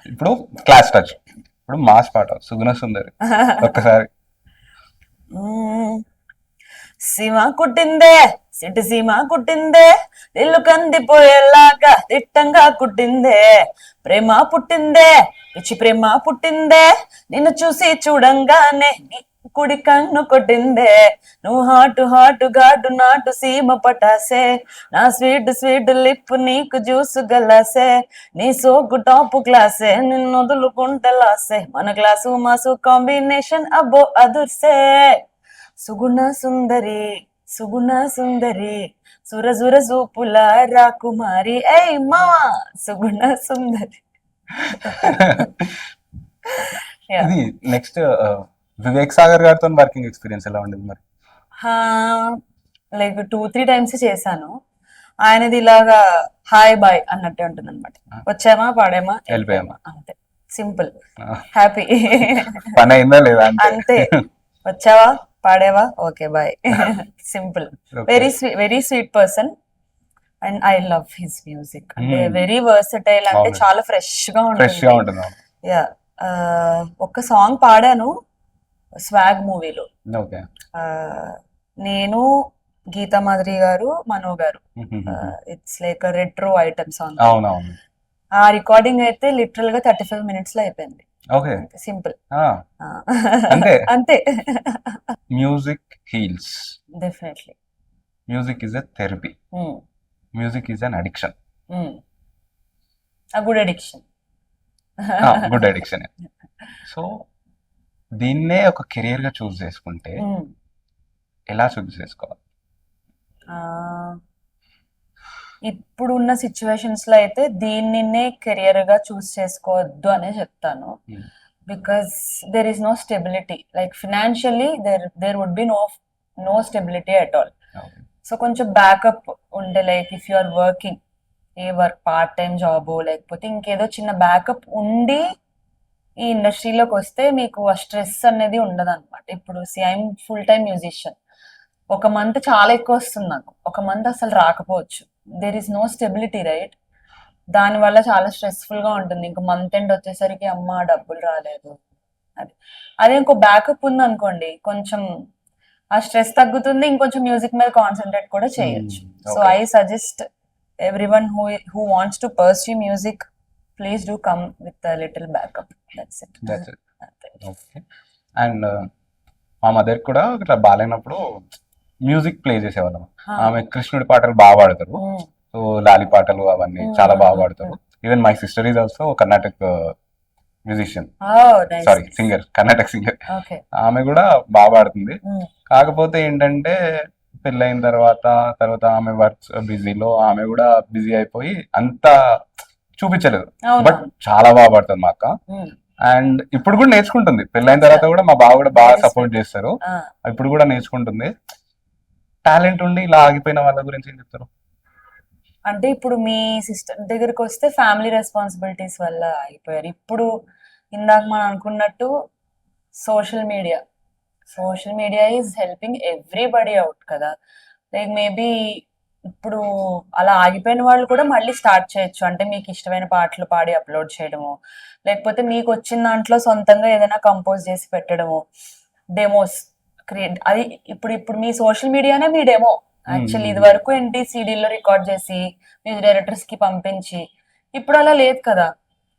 ఇప్పుడు క్లాస్ టచ్, ఇప్పుడు మాస్ పాట సుగుణ సుందరి ఒక్కసారి. సీమ కుట్టిందే సిటి సీమ కుట్టిందే, ఇల్లు కందిపోయేలాగా దిట్టంగా కుట్టిందే, ప్రేమ పుట్టిందే పిచ్చి ప్రేమ పుట్టిందే, నిన్ను చూసి చూడంగానే కుడి కన్ను కొట్టిందే, నువ్వు హాటు హాటు ఘాటు నాటు సీమ పటాసే, నా స్వీట్ స్వీట్ లిప్ నీకు జ్యూసు గలాసే, నీ సోకు టాపు క్లాసే నిన్ను వదులుకుంటే లాసే, మన క్లాసు మాసు కాంబినేషన్ అబ్బో అదుర్సే, సుగుణ సుందరి సుగుణ సుందరి సురజుర సూపుల రాకుమారి ఏ మావా సుగుణ సుందరి. నెక్స్ట్ వివేక్ సాగర్ గారితో వర్కింగ్ ఎక్స్పీరియన్స్ ఎలా ఉండేది మరి? లైక్ 2-3 టైమ్స్ చేశాను. ఆయనది ఇలాగా హాయ్ బాయ్ అన్నట్టే ఉంటుంది అనమాట. వచ్చామా పాడామా వెళ్ళిపోయామా అంతే, సింపుల్ హ్యాపీ. పని అయిందా లేదా అంతే, వచ్చావా పాడేవా okay bye, simple. Very sweet person and I love his music. అంటే వెరీ వర్సటైల్, అంటే చాలా ఫ్రెష్ గా ఉంటుంది. యా, ఒక్క సాంగ్ పాడాను స్వాగ్ మూవీలో, నేను, గీతా మాధురి గారు, మనో గారు. It's like retro item song. అవునవును. ఆ రికార్డింగ్ అయితే లిటరల్ గా 35 minutes లో అయిపోయింది. ఓకే. సింపుల్. అంతే. అంతే. Music heels. Definitely. Music is a therapy. Music is an addiction. a good addiction. Good addiction. So దీన్నే ఒక కెరియర్ గా చూస్ చేసుకుంటే ఎలా చూస్ చేసుకోవాలి? ఇప్పుడున్న సిచ్యువేషన్స్ లో అయితే దీన్నినే కెరియర్ గా చూస్ చేసుకోవద్దు అనే చెప్తాను. Because there is no stability, like financially there would be no stability at all. So కొంచెం బ్యాకప్ ఉంటే, like if you are working, a work part time job లేకపోతే ఇంకేదో చిన్న బ్యాకప్ ఉండి ఈ ఇండస్ట్రీలోకి వస్తే మీకు ఆ స్ట్రెస్ అనేది ఉండదు అనమాట. ఇప్పుడు ఐఎమ్ ఫుల్ టైమ్ మ్యూజిషియన్. ఒక మంత్ చాలా ఎక్కువ వస్తుంది నాకు, ఒక మంత్ అసలు రాకపోవచ్చు. There is no stability, right? దానివల్ల చాలా స్ట్రెస్ఫుల్ గా ఉంటుంది. ఇంక మంత్ ఎండ్ వచ్చేసరికి అమ్మ డబ్బులు రాలేదు, అదే ఇంకో బ్యాకప్ ఉంది అనుకోండి, కొంచెం ఆ స్ట్రెస్ తగ్గుతుంది, ఇంకొంచెం మ్యూజిక్ మీద కాన్సన్ట్రేట్ కూడా చేయొచ్చు. So I suggest everyone who wants to pursue music, please do come with a little backup. That's it. Okay. And మా మదర్ కూడా ఇట్లా బాగాలేనప్పుడు మ్యూజిక్ ప్లే చేసేవాళ్ళం. ఆమె కృష్ణుడి పాటలు బాగా పాడతారు, సో లాలి పాటలు అవన్నీ చాలా బాగా పాడతారు. Even my sister is also Karnataka musician, sorry singer, Karnataka singer. ఆమె కూడా బాగా పాడుతుంది. కాకపోతే ఏంటంటే పెళ్ళైన తర్వాత ఆమె వర్క్ బిజీలో ఆమె కూడా బిజీ అయిపోయి అంత చూపించలేదు. బట్ చాలా బాగా పడుతుంది మా అక్క. అండ్ ఇప్పుడు కూడా నేర్చుకుంటుంది. పెళ్ళైన తర్వాత కూడా మా బావ కూడా బాగా సపోర్ట్ చేస్తారు. ఇప్పుడు కూడా నేర్చుకుంటుంది. టాలెంట్ ఉండి ఇలా ఆగిపోయిన వాళ్ళ గురించి ఏం చెప్తారు? అంటే ఇప్పుడు మీ సిస్టర్ దగ్గరికి వస్తే ఫ్యామిలీ రెస్పాన్సిబిలిటీస్ వల్ల ఆగిపోయారు. ఇప్పుడు ఇందాక మనం అనుకున్నట్టు social media is helping everybody out కదా. లైక్ మేబీ ఇప్పుడు అలా ఆగిపోయిన వాళ్ళు కూడా మళ్ళీ స్టార్ట్ చేయొచ్చు. అంటే మీకు ఇష్టమైన పాటలు పాడి అప్లోడ్ చేయడము, లేకపోతే మీకు వచ్చిన దాంట్లో సొంతంగా ఏదైనా కంపోజ్ చేసి పెట్టడము, డెమోస్ క్రియేట్. అది ఇప్పుడు మీ సోషల్ మీడియానే మీ డెమో యాక్చువల్లీ. ఇది వరకు ఏంటి, సీడీలో రికార్డ్ చేసి మ్యూజిక్ డైరెక్టర్స్ కి పంపించి, ఇప్పుడు అలా లేదు కదా.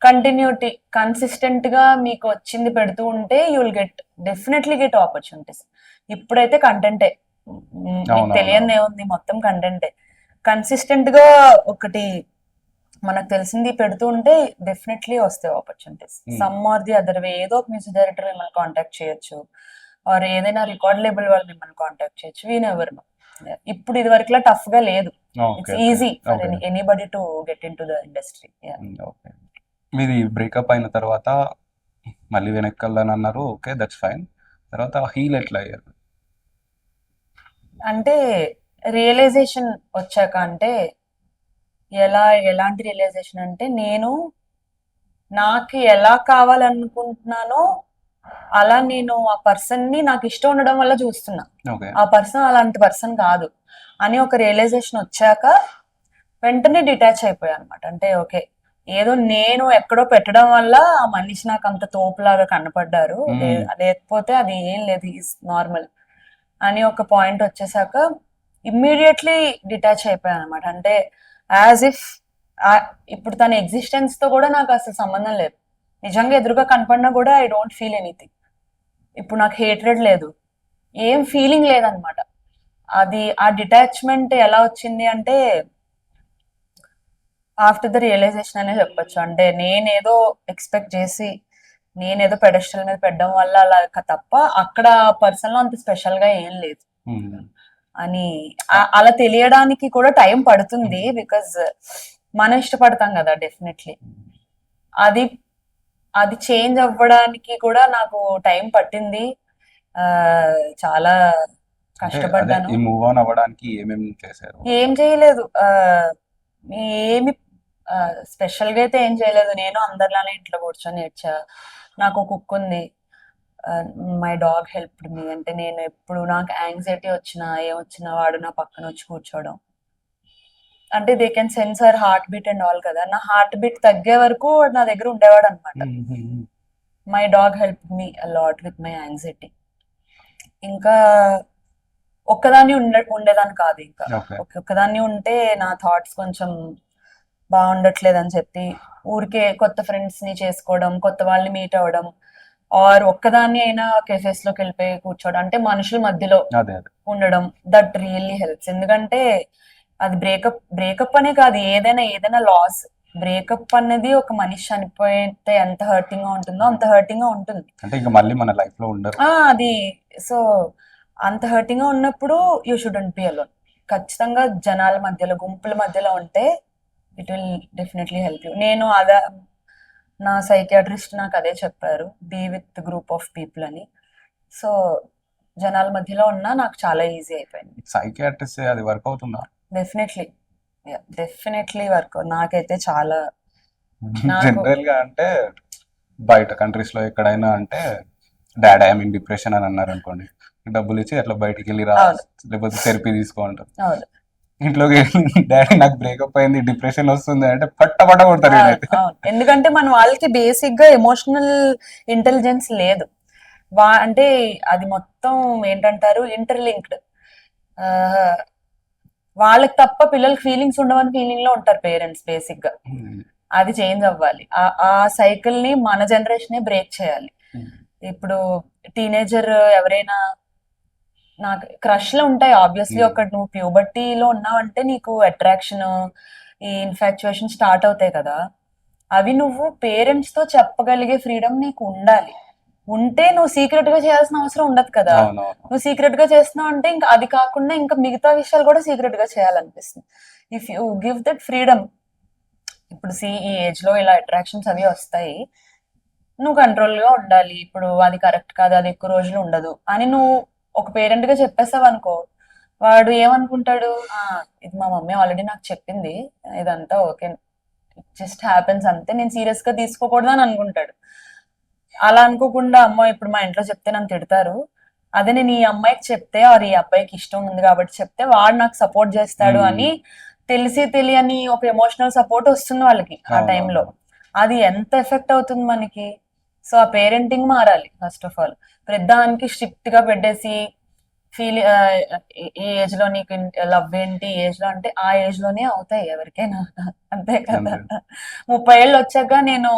కంటిన్యూటీ, కన్సిస్టెంట్ గా మీకు వచ్చింది పెడుతూ ఉంటే you will definitely get opportunities. ఇప్పుడైతే కంటెంటే, తెలియని ఏముంది, మొత్తం కంటెంటే. కన్సిస్టెంట్ గా ఒకటి మనకు తెలిసింది పెడుతూ ఉంటే డెఫినెట్లీ వస్తాయి opportunities. Some or the other way, ఏదో ఒక మ్యూజిక్ డైరెక్టర్ మిమ్మల్ని కాంటాక్ట్ చేయొచ్చు, ఆర్ ఏదైనా రికార్డ్ లేబుల్ వాళ్ళు మిమ్మల్ని కాంటాక్ట్ చేయొచ్చు. We never know. ఇప్పుడు ఇది వరకులా టఫ్ గా లేదు. It's easy for anybody to get in to the industry. మీది బ్రేకప్ అయిన తర్వాత మళ్ళీ వెనక్కి వెళ్ళని అన్నారు, ఓకే దట్స్ ఫైన్. తర్వాత హీల్ ఎట్లా అయ్యారు? అంటే రియలైజేషన్ వచ్చాక, అంటే ఎలాంటి రియలైజేషన్ అంటే, నేను నాకు ఎలా కావాలనుకుంటున్నానో అలా నేను ఆ పర్సన్ ని నాకు ఇష్టం ఉండడం వల్ల చూస్తున్నా, ఆ పర్సన్ అలాంటి పర్సన్ కాదు అని ఒక రియలైజేషన్ వచ్చాక వెంటనే డిటాచ్ అయిపోయా అనమాట. అంటే ఓకే, ఏదో నేను ఎక్కడో పెట్టడం వల్ల ఆ మనిషి నాకు అంత తోపులాగా కనపడ్డారు, లేకపోతే అది ఏం లేదు, ఈజ్ నార్మల్ అని ఒక పాయింట్ వచ్చేసాక ఇమ్మీడియట్లీ డిటాచ్ అయిపోయాను అనమాట. అంటే యాజ్ ఇఫ్ ఇప్పుడు తన ఎగ్జిస్టెన్స్ తో కూడా నాకు అసలు సంబంధం లేదు. నిజంగా ఎదురుగా కనపడినా కూడా ఐ డోంట్ ఫీల్ ఎనీథింగ్. ఇప్పుడు నాకు హేట్రెడ్ లేదు, ఏం ఫీలింగ్ లేదనమాట. అది ఆ డిటాచ్మెంట్ ఎలా వచ్చింది అంటే ఆఫ్టర్ ద రియలైజేషన్ అనే చెప్పొచ్చు. అంటే నేనేదో ఎక్స్పెక్ట్ చేసి నేనేదో పెడస్టల్ మీద పెట్టడం వల్ల అలా తప్ప అక్కడ పర్సన్ లో అంత స్పెషల్ గా ఏం లేదు అని అలా తెలియడానికి కూడా టైం పడుతుంది. బికాజ్ మనం ఇష్టపడతాం కదా డెఫినెట్లీ. అది చేంజ్ అవ్వడానికి కూడా నాకు టైం పట్టింది, చాలా కష్టపడ్డాను. మూవ్ ఆన్ అవ్వడానికి ఏమేమి చేశారు? ఏం చేయలేదు, ఏమి స్పెషల్ గా అయితే ఏం చేయలేదు. నేను అందరిలానే ఇంట్లో కూర్చొని ఏడ్చా. నాకు కుక్ ఉంది, మై డాగ్ హెల్ప్ మీ. అంటే నేను ఎప్పుడు నాకు యాంగ్జైటీ వచ్చినా ఏమొచ్చినా వాడు నా పక్కన వచ్చి కూర్చోవడం. అంటే they can sense her heart beat and all కదా. నా హార్ట్ బీట్ తగ్గే వరకు నా దగ్గర ఉండేవాడు అనమాట. My dog help me a lot with my anxiety. ఇంకా ఒక్కదాన్ని ఉండేదాన్ని కాదు. ఇంకా ఓకే. ఒక్కదాన్ని ఉంటే నా థాట్స్ కొంచెం బాగుండట్లేదని చెప్పి ఊరికే కొత్త ఫ్రెండ్స్ ని చేసుకోవడం, కొత్త వాళ్ళని మీట్ అవ్వడం, ఆర్ ఒక్కదాన్ని అయినా కెఫేస్ లోకి వెళ్ళిపోయి కూర్చోవడం, అంటే మనుషుల మధ్యలో అదే అదే. ఉండడం, దట్ రియల్లీ హెల్ప్స్. ఎందుకంటే అది బ్రేకప్ అనే కాదు, ఏదైనా లాస్, బ్రేకప్ అనేది ఒక మనిషి చనిపోతే ఎంత హర్టింగ్ గా ఉంటుందో అంత హర్టింగ్ గా ఉంటుంది. అంటే ఇంకా మళ్ళీ మన లైఫ్ లో ఉండరు. అది సో అంత హర్టింగ్ గా ఉన్నప్పుడు యూ షుడెంట్ బి అలోన్. ఖచ్చితంగా జనాల మధ్యలో, గుంపుల మధ్యలో ఉంటే it will definitely help you. నేను నా సైకియాట్రిస్ట్ నాకు అదే చెప్పారు, be with group of people అని. సో జనాల మధ్యలో ఉన్నా నాకు చాలా ఈజీ అయిపోయింది. సైకియాట్రిస్ట్ అది వర్క్ అవుతుందా? Definitely work. నాకైతే చాలా జనరల్ గా అంటే బయట కంట్రీస్ లో ఎక్కడైనా అంటే డాడ్ ఐ మీన్ డిప్రెషన్ అని అన్నారు అనుకోండి, డబ్బులు ఇచ్చి అట్లా బయటికి వెళ్ళి రా, లేకపోతే థెరపీ తీసుకో అంటారు. ఇంట్లోకి డాడీ నాకు బ్రేకప్ అయింది, డిప్రెషన్ వస్తుంది అంటే పట్ట కొడతారు. ఎందుకంటే మన వాళ్ళకి బేసిక్ గా ఎమోషనల్ ఇంటెలిజెన్స్ లేదు. అంటే అది మొత్తం ఏంటంటారు, ఇంటర్లింక్డ్. వాళ్ళకి తప్ప పిల్లలకి ఫీలింగ్స్ ఉండవని ఫీలింగ్ లో ఉంటారు పేరెంట్స్ బేసిక్ గా. అది చేంజ్ అవ్వాలి. ఆ సైకిల్ ని మన జనరేషన్ బ్రేక్ చేయాలి. ఇప్పుడు టీనేజర్ ఎవరైనా, నాకు క్రష్లు ఉంటాయి ఆబ్వియస్లీ. ఒకటి నువ్వు ప్యూబర్టీలో ఉన్నావంటే నీకు అట్రాక్షన్, ఈ ఇన్ఫాక్చుయేషన్ స్టార్ట్ అవుతాయి కదా. అవి నువ్వు పేరెంట్స్ తో చెప్పగలిగే ఫ్రీడమ్ నీకు ఉండాలి. ఉంటే నువ్వు సీక్రెట్ గా చేయాల్సిన అవసరం ఉండదు కదా. నువ్వు సీక్రెట్ గా చేస్తున్నావు అంటే ఇంకా అది కాకుండా ఇంకా మిగతా విషయాలు కూడా సీక్రెట్ గా చేయాలనిపిస్తుంది. If you give that freedom. ఇప్పుడు ఈ ఏజ్ లో ఇలా అట్రాక్షన్స్ అవి వస్తాయి, నువ్వు కంట్రోల్ గా ఉండాలి. ఇప్పుడు అది కరెక్ట్ కాదు, అది ఎక్కువ రోజులు ఉండదు అని నువ్వు ఒక పేరెంట్ గా చెప్పేస్తావు అనుకో, వాడు ఏమనుకుంటాడు, ఇది మా మమ్మీ ఆల్రెడీ నాకు చెప్పింది, ఇదంతా ఓకే, జస్ట్ హ్యాపెన్స్ అంతే, నేను సీరియస్ గా తీసుకోకూడదు అని అనుకుంటాడు. అలా అనుకోకుండా అమ్మో ఇప్పుడు మా ఇంట్లో చెప్తే నన్ను తిడతారు, అదే నేను ఈ అమ్మాయికి చెప్తే ఆర్ ఈ అబ్బాయికి ఇష్టం ఉంది కాబట్టి చెప్తే వాడు నాకు సపోర్ట్ చేస్తాడు అని తెలిసి తెలియని ఒక ఎమోషనల్ సపోర్ట్ వస్తుంది వాళ్ళకి ఆ టైంలో. అది ఎంత ఎఫెక్ట్ అవుతుంది మనకి. సో ఆ పేరెంటింగ్ మారాలి ఫస్ట్ ఆఫ్ ఆల్. ప్రతిదానికి స్ట్రిక్ట్ గా పెట్టేసి ఈ ఏజ్ లో నీకు లవ్ ఏంటి, ఈ ఏజ్ లో అంటే ఆ ఏజ్ లోనే అవుతాయి ఎవరికైనా, అంతే కదా. 30 ఏళ్ళు వచ్చాక నేను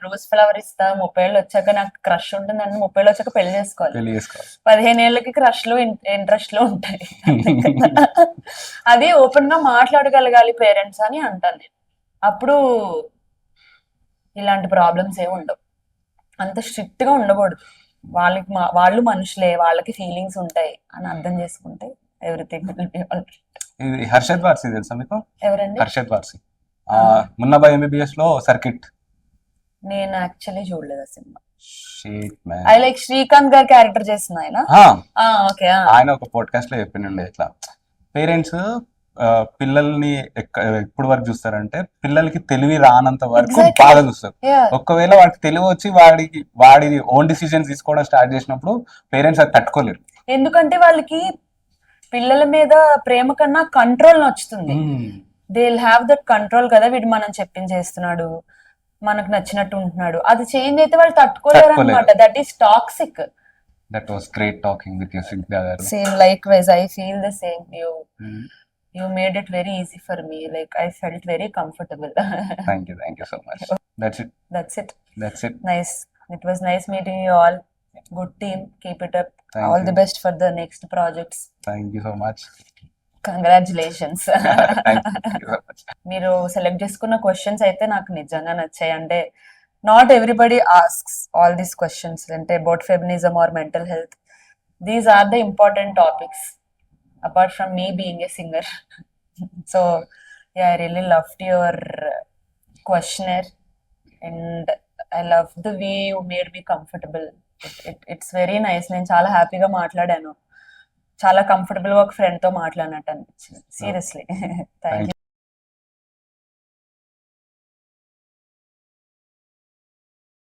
రోజ్ ఫ్లవర్ ఇస్తా, 30 ఏళ్ళు వచ్చాక నాకు క్రష్ ఉంటుంది అంటే 30 ఏళ్ళు వచ్చాక పెళ్లి చేసుకోవాలి. 15 ఏళ్ళకి క్రష్లు ఇంట్రెస్ట్లు ఉంటాయి. అది ఓపెన్ గా మాట్లాడగలగాలి పేరెంట్స్ అని అంటాను నేను. అప్పుడు ఇలాంటి ప్రాబ్లమ్స్ ఏమి ఉండవు. అంత స్ట్రిక్ట్ గా ఉండకూడదు. వాళ్ళు మనుషులే, వాళ్ళకి ఫీలింగ్స్ ఉంటాయి అని అర్థం చేసుకుంటే everything will be all right. ఇది హర్షద్ వార్సి తెలుసా మీకు? ఎవరండి? హర్షద్ వార్సి, మున్నాబాయ్ ఎంబీబీఎస్ లో సర్కిట్. నేను యాక్చువల్లీ చూడలేదు ఆ సినిమా. ఐ లైక్ శ్రీకాంత్ గారి క్యారెక్టర్ చేసిన ఆయన. ఓకే. ఆయన ఒక పాడ్కాస్ట్ లో చెప్పిండే ఇట్లా, పేరెంట్స్ పిల్లల్ని ఎప్పుడు వరకు చూస్తారంటే పిల్లలకి తెలివి రానంత వరకు బాగా చూస్తారు. ఒకవేళ వాడికి తెలివి వచ్చి వాడి ఓన్ డిసిజన్స్ తీసుకోవడం స్టార్ట్ చేసినప్పుడు పేరెంట్స్ అది తట్టుకోలేరు. ఎందుకంటే వాళ్ళకి పిల్లల మీద ప్రేమ కన్నా కంట్రోల్ నచ్చుతుంది. They will have that control కదా, వీడు మనం చెప్పింది చేస్తున్నాడు, మనకు నచ్చినట్టు ఉంటున్నాడు. అది చేంజ్ అయితే వాళ్ళు తట్టుకోలేరు అనమాట. That is toxic. That was great talking with you, Cynthia garu. Same, likewise. I feel the same. You made it very easy for me. Like I felt very comfortable. Thank you so much. That's it. Nice. It was nice meeting you all. Good team. Keep it up. All the best for the next projects. Thank you so much. Congratulations. Thank you so much. మీరు select చేసుకున్న questions అయితే నాకు నిజంగా నచ్చాయి. అంటే not everybody asks all these questions, అంటే about feminism or mental health. These are the important topics apart from me being a singer. So yeah, I really loved your questionnaire and I love the way you made me comfortable. It's very nice. నేను చాలా హ్యాపీగా మాట్లాడాను, చాలా comfortable గా ఒక friend తో మాట్లాడినట్టు అనిపించింది. Seriously thank you.